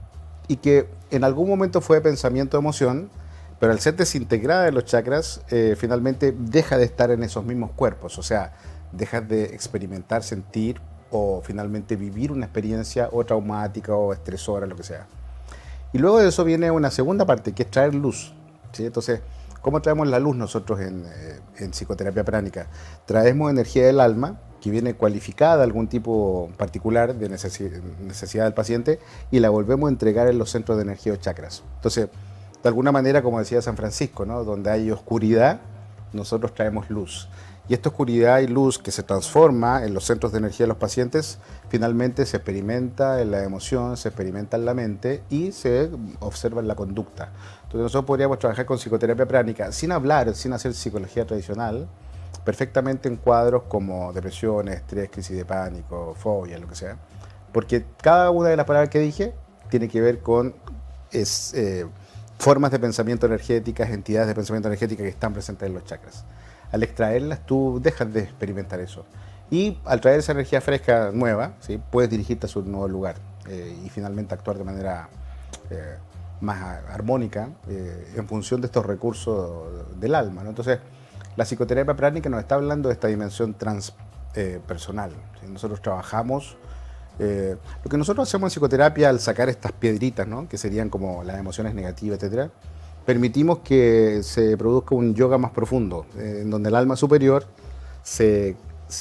y que en algún momento fue pensamiento o emoción, pero al ser desintegrada de los chakras, finalmente deja de estar en esos mismos cuerpos, o sea, dejas de experimentar, sentir o finalmente vivir una experiencia o traumática o estresora, lo que sea. Y luego de eso viene una segunda parte, que es traer luz, ¿sí? Entonces, ¿cómo traemos la luz nosotros en psicoterapia pránica? Traemos energía del alma, que viene cualificada de algún tipo particular de necesidad del paciente, y la volvemos a entregar en los centros de energía o chakras. Entonces, de alguna manera, como decía San Francisco, ¿no? Donde hay oscuridad, nosotros traemos luz. Y esta oscuridad y luz que se transforma en los centros de energía de los pacientes, finalmente se experimenta en la emoción, se experimenta en la mente y se observa en la conducta. Entonces nosotros podríamos trabajar con psicoterapia pránica sin hablar, sin hacer psicología tradicional, perfectamente en cuadros como depresión, estrés, crisis de pánico, fobia, lo que sea. Porque cada una de las palabras que dije tiene que ver con formas de pensamiento energéticas, entidades de pensamiento energética que están presentes en los chakras. Al extraerlas, tú dejas de experimentar eso. Y al traer esa energía fresca nueva, ¿sí? Puedes dirigirte a un nuevo lugar y finalmente actuar de manera más armónica en función de estos recursos del alma, ¿no? Entonces, la psicoterapia pránica nos está hablando de esta dimensión transpersonal. ¿Sí? Nosotros trabajamos, lo que nosotros hacemos en psicoterapia al sacar estas piedritas, ¿no? Que serían como las emociones negativas, etcétera, permitimos que se produzca un yoga más profundo, en donde el alma superior se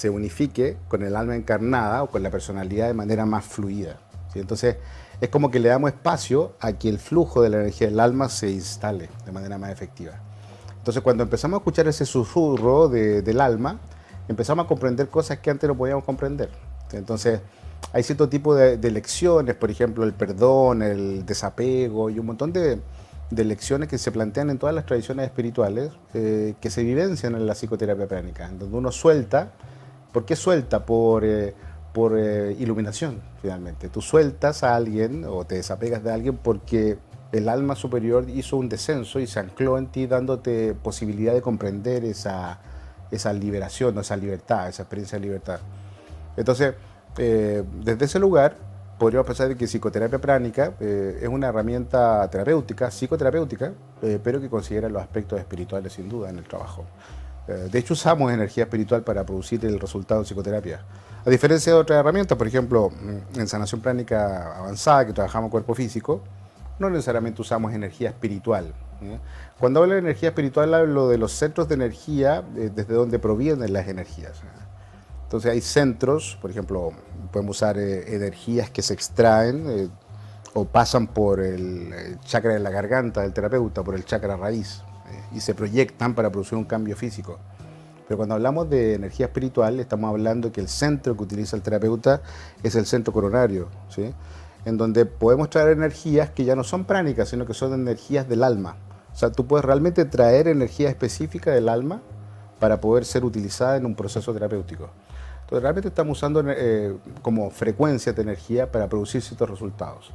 unifique con el alma encarnada o con la personalidad de manera más fluida, ¿sí? Entonces, es como que le damos espacio a que el flujo de la energía del alma se instale de manera más efectiva. Entonces, cuando empezamos a escuchar ese susurro del alma, empezamos a comprender cosas que antes no podíamos comprender. Entonces, hay cierto tipo de lecciones, por ejemplo, el perdón, el desapego y un montón de lecciones que se plantean en todas las tradiciones espirituales que se vivencian en la psicoterapia pránica, en donde uno suelta. ¿Por qué suelta? Por iluminación, finalmente. Tú sueltas a alguien o te desapegas de alguien porque el alma superior hizo un descenso y se ancló en ti, dándote posibilidad de comprender esa liberación, esa libertad, esa experiencia de libertad. Entonces, desde ese lugar, podríamos pensar que psicoterapia pránica es una herramienta terapéutica, psicoterapéutica, pero que considera los aspectos espirituales sin duda en el trabajo. De hecho, usamos energía espiritual para producir el resultado en psicoterapia. A diferencia de otras herramientas, por ejemplo, en sanación pránica avanzada, que trabajamos cuerpo físico, no necesariamente usamos energía espiritual. Cuando hablo de energía espiritual, hablo de los centros de energía, desde donde provienen las energías. Entonces hay centros, por ejemplo, podemos usar energías que se extraen o pasan por el chakra de la garganta del terapeuta, por el chakra raíz, y se proyectan para producir un cambio físico. Pero cuando hablamos de energía espiritual, estamos hablando que el centro que utiliza el terapeuta es el centro coronario, ¿sí? En donde podemos traer energías que ya no son pránicas, sino que son energías del alma. O sea, tú puedes realmente traer energía específica del alma para poder ser utilizada en un proceso terapéutico. Entonces, realmente estamos usando como frecuencia de energía para producir ciertos resultados.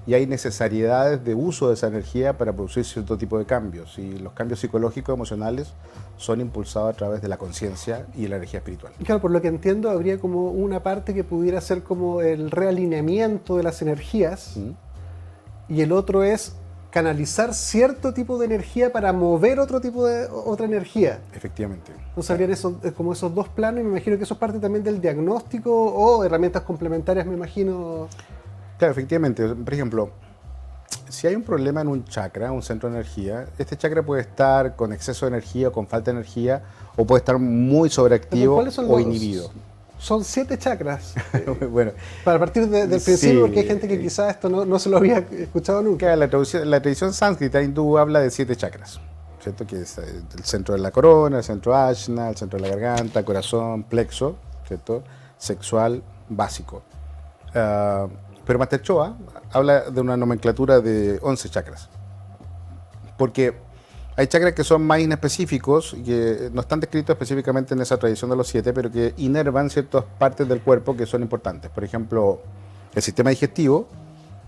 Y hay necesariedades de uso de esa energía para producir cierto tipo de cambios. Y los cambios psicológicos, emocionales, son impulsados a través de la conciencia y la energía espiritual. Claro, por lo que entiendo, habría como una parte que pudiera ser como el realineamiento de las energías, y el otro es canalizar cierto tipo de energía para mover otra energía. Efectivamente. Entonces habrían como esos dos planos, y me imagino que eso es parte también del diagnóstico o herramientas complementarias, me imagino. Claro, efectivamente. Por ejemplo, si hay un problema en un chakra, un centro de energía, este chakra puede estar con exceso de energía o con falta de energía, o puede estar muy sobreactivo o inhibido. Son 7 chakras. Bueno, para partir del principio, sí, porque hay gente que quizás esto no se lo había escuchado nunca. La tradición sánscrita hindú habla de 7 chakras, ¿cierto? Que es el centro de la corona, el centro ajna, el centro de la garganta, corazón, plexo, ¿cierto? Sexual, básico. Pero Master Choa habla de una nomenclatura de 11 chakras. Porque hay chakras que son más inespecíficos, que no están descritos específicamente en esa tradición de los 7, pero que inervan ciertas partes del cuerpo que son importantes. Por ejemplo, el sistema digestivo,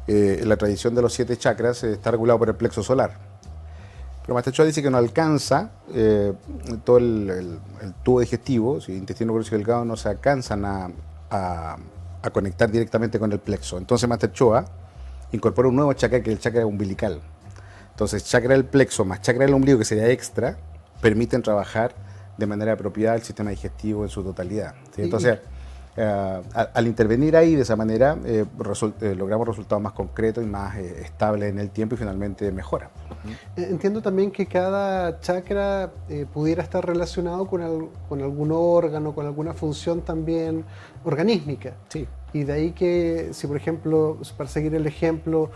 en la tradición de los 7 chakras, está regulado por el plexo solar. Pero Master Choa dice que no alcanza todo el tubo digestivo, si intestino grueso y delgado no se alcanzan a conectar directamente con el plexo. Entonces Master Choa incorpora un nuevo chakra, que es el chakra umbilical. Entonces, chakra del plexo más chakra del ombligo, que sería extra, permiten trabajar de manera apropiada el sistema digestivo en su totalidad, ¿sí? Entonces, al intervenir ahí de esa manera, logramos resultados más concretos y más estables en el tiempo, y finalmente mejora. Entiendo también que cada chakra pudiera estar relacionado con algún órgano, con alguna función también organísmica. Sí. Y de ahí que, si por ejemplo, para seguir el ejemplo,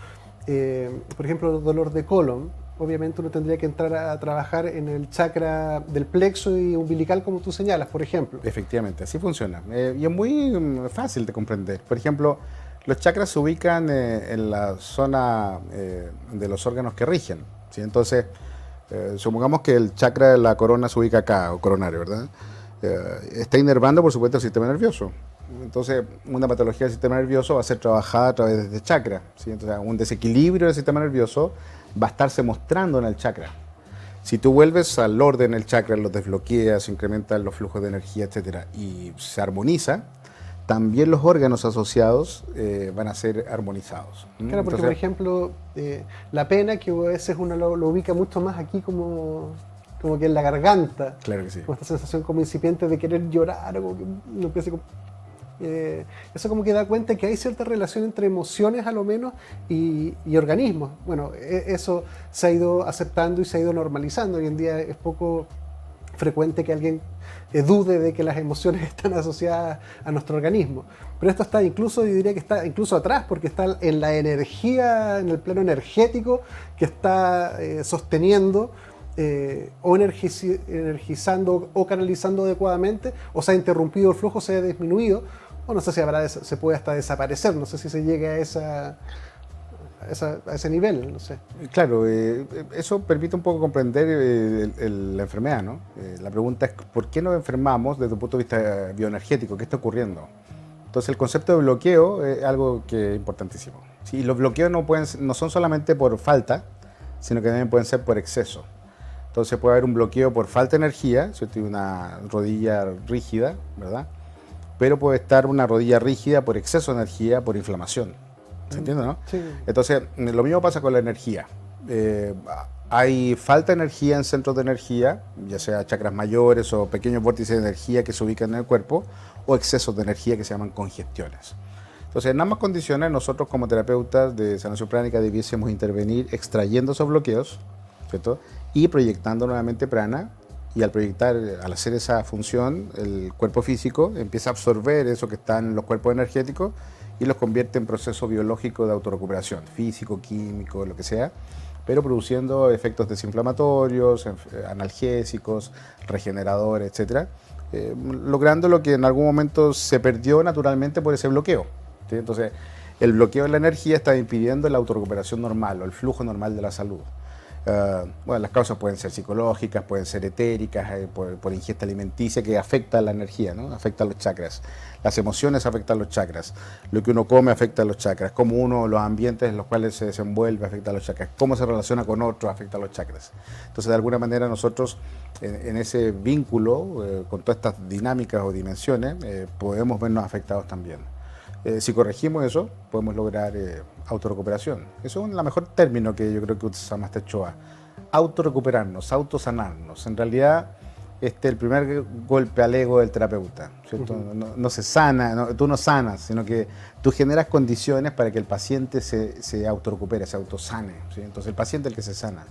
por ejemplo, el dolor de colon, obviamente uno tendría que entrar a trabajar en el chakra del plexo y umbilical, como tú señalas, por ejemplo. Efectivamente, así funciona. Y es muy fácil de comprender. Por ejemplo, los chakras se ubican en la zona de los órganos que rigen, ¿sí? Entonces, supongamos que el chakra de la corona se ubica acá, o coronario, ¿verdad? Está inervando, por supuesto, el sistema nervioso. Entonces, una patología del sistema nervioso va a ser trabajada a través de este chakra, ¿sí? Entonces, un desequilibrio del sistema nervioso va a estarse mostrando en el chakra. Si tú vuelves al orden del chakra, lo desbloqueas, incrementas los flujos de energía, etcétera, y se armoniza, también los órganos asociados van a ser armonizados. Claro, porque por ejemplo, la pena, que a veces uno lo ubica mucho más aquí como que en la garganta. Claro que sí. Como esta sensación como incipiente de querer llorar, o que uno empieza como... Eso como que da cuenta que hay cierta relación entre emociones a lo menos y organismos. Bueno, eso se ha ido aceptando y se ha ido normalizando. Hoy en día es poco frecuente que alguien dude de que las emociones están asociadas a nuestro organismo. Pero esto está incluso, yo diría que está incluso atrás, porque está en la energía, en el plano energético, que está sosteniendo o energizando o canalizando adecuadamente, o se ha interrumpido el flujo, se ha disminuido, o no sé si se puede hasta desaparecer, no sé si se llega a ese nivel, no sé. Claro, eso permite un poco comprender la enfermedad, ¿no? La pregunta es, ¿por qué nos enfermamos desde un punto de vista bioenergético? ¿Qué está ocurriendo? Entonces, el concepto de bloqueo es algo que es importantísimo. Sí, los bloqueos no son solamente por falta, sino que también pueden ser por exceso. Entonces, puede haber un bloqueo por falta de energía, si tiene una rodilla rígida, ¿verdad? Pero puede estar una rodilla rígida por exceso de energía, por inflamación. ¿Se entiende, no? Sí. Entonces, lo mismo pasa con la energía. Hay falta de energía en centros de energía, ya sea chakras mayores o pequeños vórtices de energía que se ubican en el cuerpo, o excesos de energía que se llaman congestiones. Entonces, en ambas condiciones, nosotros como terapeutas de sanación pránica debiésemos intervenir extrayendo esos bloqueos, ¿cierto? Y proyectando nuevamente prana, y al proyectar, al hacer esa función, el cuerpo físico empieza a absorber eso que está en los cuerpos energéticos y los convierte en proceso biológico de autorrecuperación, físico, químico, lo que sea, pero produciendo efectos desinflamatorios, analgésicos, regeneradores, etc. Logrando lo que en algún momento se perdió naturalmente por ese bloqueo, ¿sí? Entonces, el bloqueo de la energía está impidiendo la autorrecuperación normal o el flujo normal de la salud. Bueno, las causas pueden ser psicológicas, pueden ser etéricas, por ingesta alimenticia que afecta a la energía, ¿no? Afecta a los chakras. Las emociones afectan a los chakras. Lo que uno come afecta a los chakras. Cómo los ambientes en los cuales se desenvuelve afecta a los chakras. Cómo se relaciona con otros afecta a los chakras. Entonces, de alguna manera, nosotros en ese vínculo, con todas estas dinámicas o dimensiones, podemos vernos afectados también. Si corregimos eso, podemos lograr autorrecuperación. Eso es el mejor término que yo creo que usa Master Choa. Autorrecuperarnos, autosanarnos. En realidad, es el primer golpe al ego del terapeuta, ¿cierto? No se sana, tú no sanas, sino que tú generas condiciones para que el paciente se autorrecupere, se autosane, ¿sí? Entonces el paciente es el que se sana,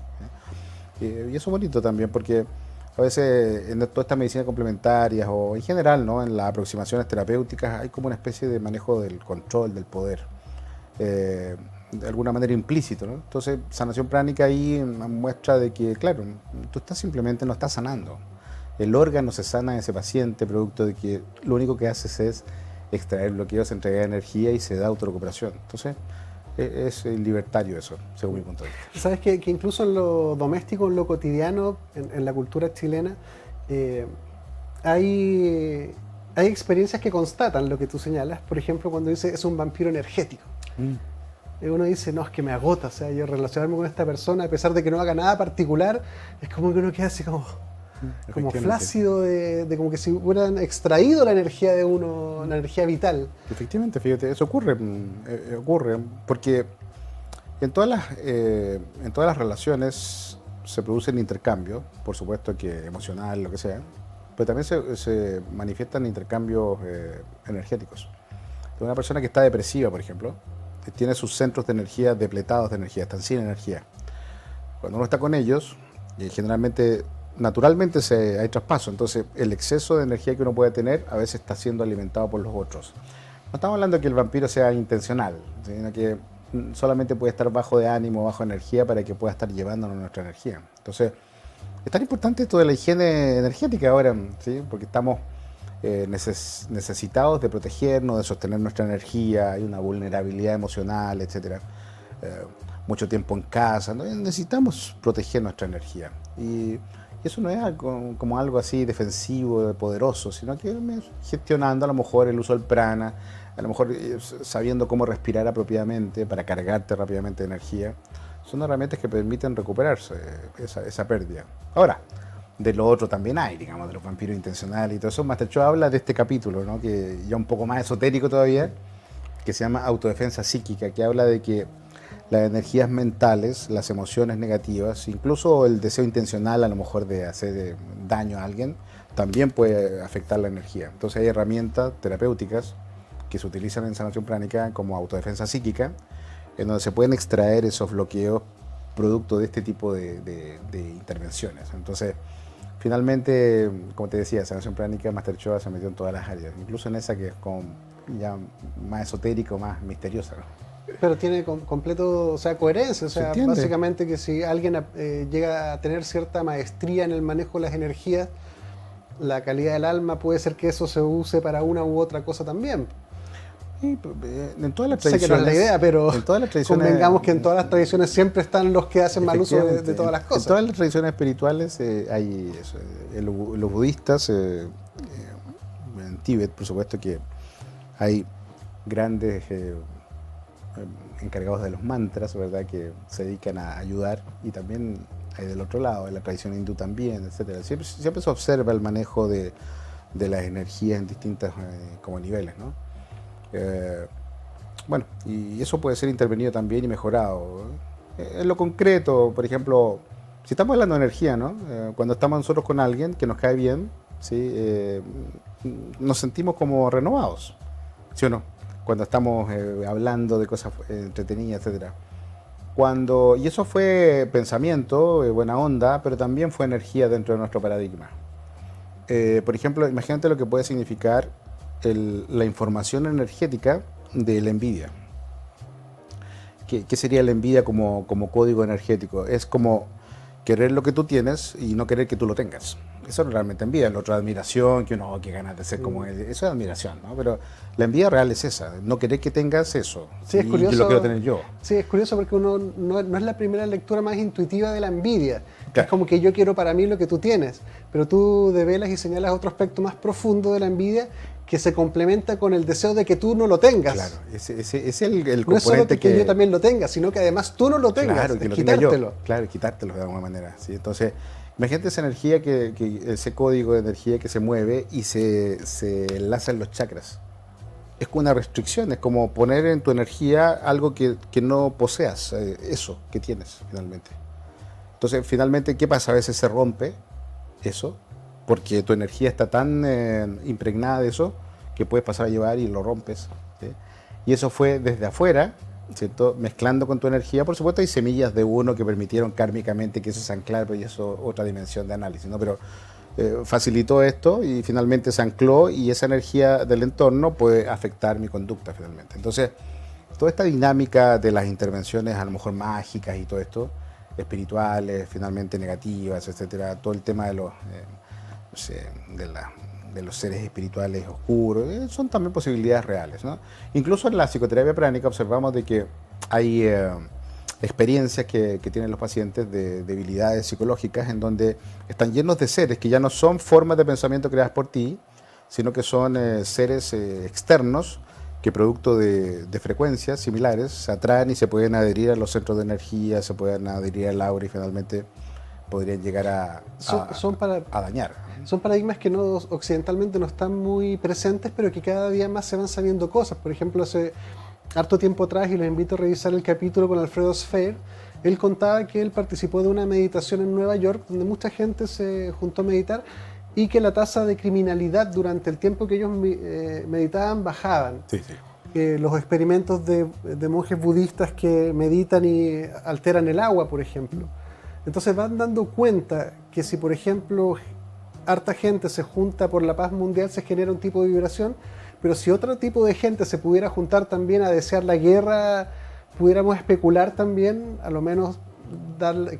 ¿sí? Y eso es bonito también, porque a veces en todas estas medicinas complementarias o en general, ¿no? En las aproximaciones terapéuticas hay como una especie de manejo del control, del poder, de alguna manera implícito, ¿no? Entonces, sanación pránica ahí muestra de que, claro, tú simplemente no estás sanando. El órgano se sana en ese paciente producto de que lo único que haces es extraer bloqueos, entregar energía y se da autorrecuperación. Entonces, es libertario eso, según mi punto de vista. Sabes que incluso en lo doméstico, en lo cotidiano, en la cultura chilena, hay experiencias que constatan lo que tú señalas. Por ejemplo, cuando dice es un vampiro energético. Uno dice, no, es que me agota, o sea, yo relacionarme con esta persona, a pesar de que no haga nada particular, es como que uno queda así como flácido, de como que si hubieran extraído la energía de uno, la energía vital. Efectivamente, fíjate, eso ocurre, porque en todas las relaciones se produce un intercambio, por supuesto que emocional, lo que sea, pero también se manifiestan intercambios energéticos. Una persona que está depresiva, por ejemplo, tiene sus centros de energía depletados de energía, están sin energía. Cuando uno está con ellos, generalmente, naturalmente hay traspaso, entonces el exceso de energía que uno puede tener a veces está siendo alimentado por los otros. No estamos hablando de que el vampiro sea intencional, sino que solamente puede estar bajo de ánimo, bajo de energía para que pueda estar llevándonos nuestra energía. Entonces, es tan importante esto de la higiene energética ahora, ¿sí? Porque estamos necesitados de protegernos, de sostener nuestra energía, hay una vulnerabilidad emocional, etc. Mucho tiempo en casa, ¿no? Necesitamos proteger nuestra energía. Y eso no es como algo así defensivo, poderoso, sino que gestionando a lo mejor el uso del prana, a lo mejor sabiendo cómo respirar apropiadamente para cargarte rápidamente de energía. Son herramientas que permiten recuperarse esa pérdida. Ahora, de lo otro también hay, digamos, de los vampiros intencionales y todo eso. Master Choa habla de este capítulo, ¿no? Que ya un poco más esotérico todavía, que se llama autodefensa psíquica, que habla de que las energías mentales, las emociones negativas, incluso el deseo intencional a lo mejor de hacer daño a alguien, también puede afectar la energía. Entonces hay herramientas terapéuticas que se utilizan en sanación pránica como autodefensa psíquica, en donde se pueden extraer esos bloqueos producto de este tipo de intervenciones. Entonces, finalmente, como te decía, sanación pránica, Master Choa se metió en todas las áreas, incluso en esa que es como ya más esotérico, más misteriosa, ¿no? Pero tiene completo, o sea, coherencia, o sea, básicamente que si alguien llega a tener cierta maestría en el manejo de las energías, la calidad del alma puede ser que eso se use para una u otra cosa también. Y, en todas las sé que no es la idea, pero en todas las tradiciones, convengamos que en todas las tradiciones siempre están los que hacen mal uso de todas las cosas. En todas las tradiciones espirituales hay eso. Los budistas, en Tíbet, por supuesto que hay grandes encargados de los mantras, ¿verdad?, que se dedican a ayudar, y también hay del otro lado, en la tradición hindú también, etcétera. Siempre se observa el manejo de las energías en distintos como niveles, ¿no? Bueno, y eso puede ser intervenido también y mejorado. En lo concreto, por ejemplo, si estamos hablando de energía, ¿no? Cuando estamos nosotros con alguien que nos cae bien, ¿sí? Nos sentimos como renovados, ¿sí o no? Cuando estamos hablando de cosas entretenidas, etcétera. Y eso fue pensamiento, buena onda, pero también fue energía dentro de nuestro paradigma. Por ejemplo, imagínate lo que puede significar la información energética de la envidia. ¿Qué sería la envidia como código energético? Es como querer lo que tú tienes y no querer que tú lo tengas. Eso es realmente envidia. La otra admiración, que uno, qué ganas de ser como él. Eso es admiración, ¿no? Pero la envidia real es esa, no querer que tengas eso. Sí, es curioso, yo lo quiero tener yo. Sí, es curioso porque uno no es la primera lectura más intuitiva de la envidia. Claro. Es como que yo quiero para mí lo que tú tienes, pero tú develas y señalas otro aspecto más profundo de la envidia que se complementa con el deseo de que tú no lo tengas. Claro, ese es el componente no es solo que yo también lo tenga, sino que además tú no lo tengas, claro, que lo quitártelo. Tenga yo. Claro, quitártelo de alguna manera, ¿sí? Entonces, imagínate esa energía, ese código de energía que se mueve y se enlaza en los chakras. Es como una restricción, es como poner en tu energía algo que no poseas, eso que tienes finalmente. Entonces, finalmente, ¿qué pasa? A veces se rompe eso, porque tu energía está tan impregnada de eso, que puedes pasar a llevar y lo rompes, ¿sí? Y eso fue desde afuera, ¿cierto? Mezclando con tu energía. Por supuesto hay semillas de uno que permitieron kármicamente que eso se anclara, pero eso es otra dimensión de análisis, ¿no? Pero facilitó esto y finalmente se ancló, y esa energía del entorno puede afectar mi conducta finalmente. Entonces, toda esta dinámica de las intervenciones a lo mejor mágicas y todo esto, espirituales, finalmente negativas, etcétera, todo el tema de los de los seres espirituales oscuros, son también posibilidades reales, ¿no? Incluso en la psicoterapia pránica observamos de que hay experiencias que tienen los pacientes de debilidades psicológicas, en donde están llenos de seres que ya no son formas de pensamiento creadas por ti, sino que son seres externos que producto de frecuencias similares se atraen y se pueden adherir a los centros de energía, se pueden adherir al aura y finalmente podrían llegar a dañar. Son paradigmas que occidentalmente no están muy presentes, pero que cada día más se van sabiendo cosas. Por ejemplo, hace harto tiempo atrás, y los invito a revisar el capítulo con Alfredo Sfer, él contaba que él participó de una meditación en Nueva York, donde mucha gente se juntó a meditar, y que la tasa de criminalidad durante el tiempo que ellos meditaban bajaban. Sí, sí. Los experimentos de monjes budistas que meditan y alteran el agua, por ejemplo. Entonces van dando cuenta que si, por ejemplo, harta gente se junta por la paz mundial, se genera un tipo de vibración, pero si otro tipo de gente se pudiera juntar también a desear la guerra, pudiéramos especular también, a lo menos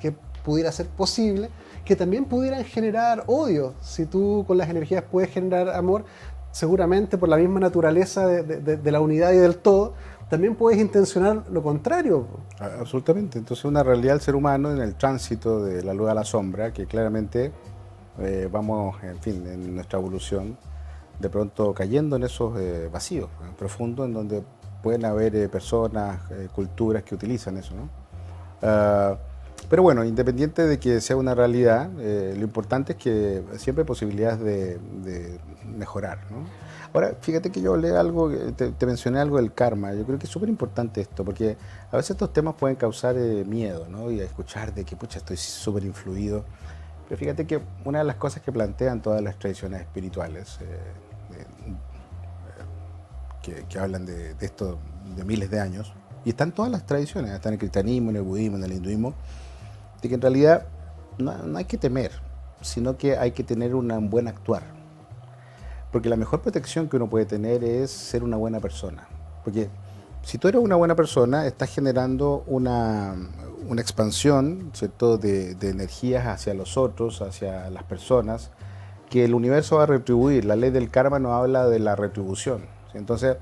que pudiera ser posible, que también pudieran generar odio. Si tú con las energías puedes generar amor, seguramente por la misma naturaleza de la unidad y del todo, también puedes intencionar lo contrario. Absolutamente. Entonces, una realidad del ser humano en el tránsito de la luz a la sombra, que claramente vamos, en fin, en nuestra evolución, de pronto cayendo en esos vacíos profundos, en donde pueden haber personas, culturas que utilizan eso, ¿no? Pero bueno, independiente de que sea una realidad, lo importante es que siempre hay posibilidades de mejorar, ¿no? Ahora, fíjate que yo hablé algo, te mencioné algo del karma. Yo creo que es súper importante esto, porque a veces estos temas pueden causar miedo, ¿no? Y a escuchar de que, pucha, estoy súper influido. Pero fíjate que una de las cosas que plantean todas las tradiciones espirituales, que hablan de esto de miles de años, y están todas las tradiciones, está en el cristianismo, en el budismo, en el hinduismo, de que en realidad no hay que temer, sino que hay que tener un buen actuar. Porque la mejor protección que uno puede tener es ser una buena persona. Porque si tú eres una buena persona, estás generando una expansión, ¿cierto?, de energías hacia los otros, hacia las personas, que el universo va a retribuir. La ley del karma nos habla de la retribución, ¿sí? Entonces,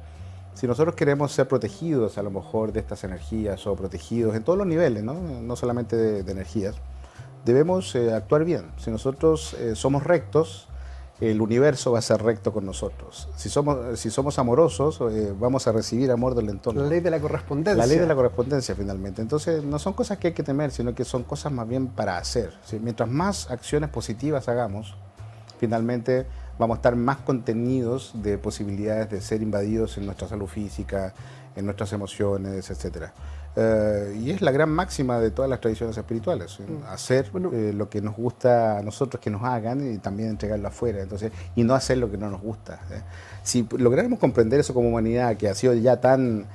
si nosotros queremos ser protegidos a lo mejor de estas energías, o protegidos en todos los niveles, no solamente de energías, debemos actuar bien. Si nosotros somos rectos, el universo va a ser recto con nosotros. Si somos amorosos, vamos a recibir amor del entorno. La ley de la correspondencia. La ley de la correspondencia, finalmente. Entonces, no son cosas que hay que temer, sino que son cosas más bien para hacer, ¿sí? Mientras más acciones positivas hagamos, finalmente vamos a estar más contenidos de posibilidades de ser invadidos en nuestra salud física, en nuestras emociones, etc. Y es la gran máxima de todas las tradiciones espirituales, hacer lo que nos gusta a nosotros que nos hagan, y también entregarlo afuera, entonces, y no hacer lo que no nos gusta. Si lográramos comprender eso como humanidad, que ha sido ya tan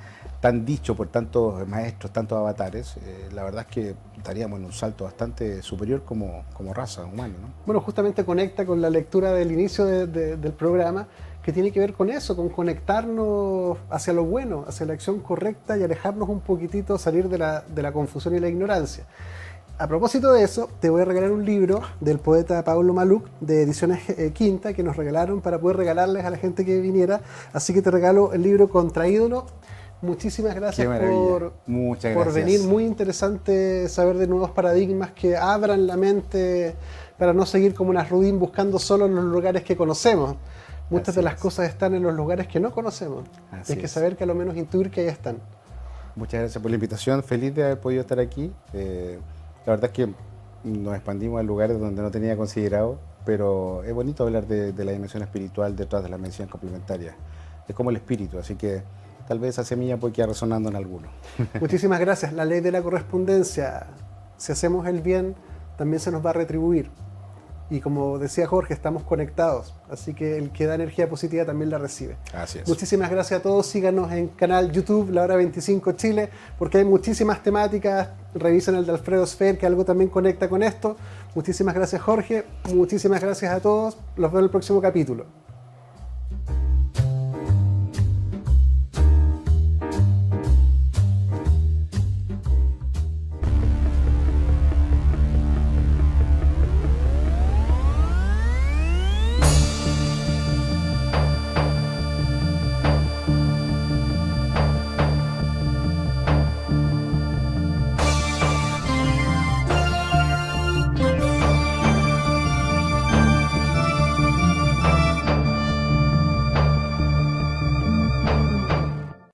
dicho por tantos maestros, tantos avatares, la verdad es que estaríamos en un salto bastante superior como raza humana, ¿no? Bueno, justamente conecta con la lectura del inicio del programa, que tiene que ver con eso, con conectarnos hacia lo bueno, hacia la acción correcta, y alejarnos un poquitito, salir de la confusión y la ignorancia. A propósito de eso, te voy a regalar un libro del poeta Pablo Maluk, de Ediciones Quinta, que nos regalaron para poder regalarles a la gente que viniera. Así que te regalo el libro Contraídolo. Muchísimas gracias por venir. Muy interesante saber de nuevos paradigmas que abran la mente para no seguir como unas Rudín buscando solo en los lugares que conocemos. Muchas de las cosas están en los lugares que no conocemos. Hay que saber que a lo menos intuir que ahí están. Muchas gracias por la invitación. Feliz de haber podido estar aquí. La verdad es que nos expandimos a lugares donde no tenía considerado, pero es bonito hablar de la dimensión espiritual detrás de la medicina complementaria. Es como el espíritu, así que tal vez esa semilla puede quedar resonando en alguno. Muchísimas gracias. La ley de la correspondencia. Si hacemos el bien, también se nos va a retribuir. Y como decía Jorge, estamos conectados. Así que el que da energía positiva también la recibe. Así es. Muchísimas gracias a todos. Síganos en canal YouTube, La Hora 25 Chile, porque hay muchísimas temáticas. Revisen el de Alfredo Sfer, que algo también conecta con esto. Muchísimas gracias, Jorge. Muchísimas gracias a todos. Los veo en el próximo capítulo.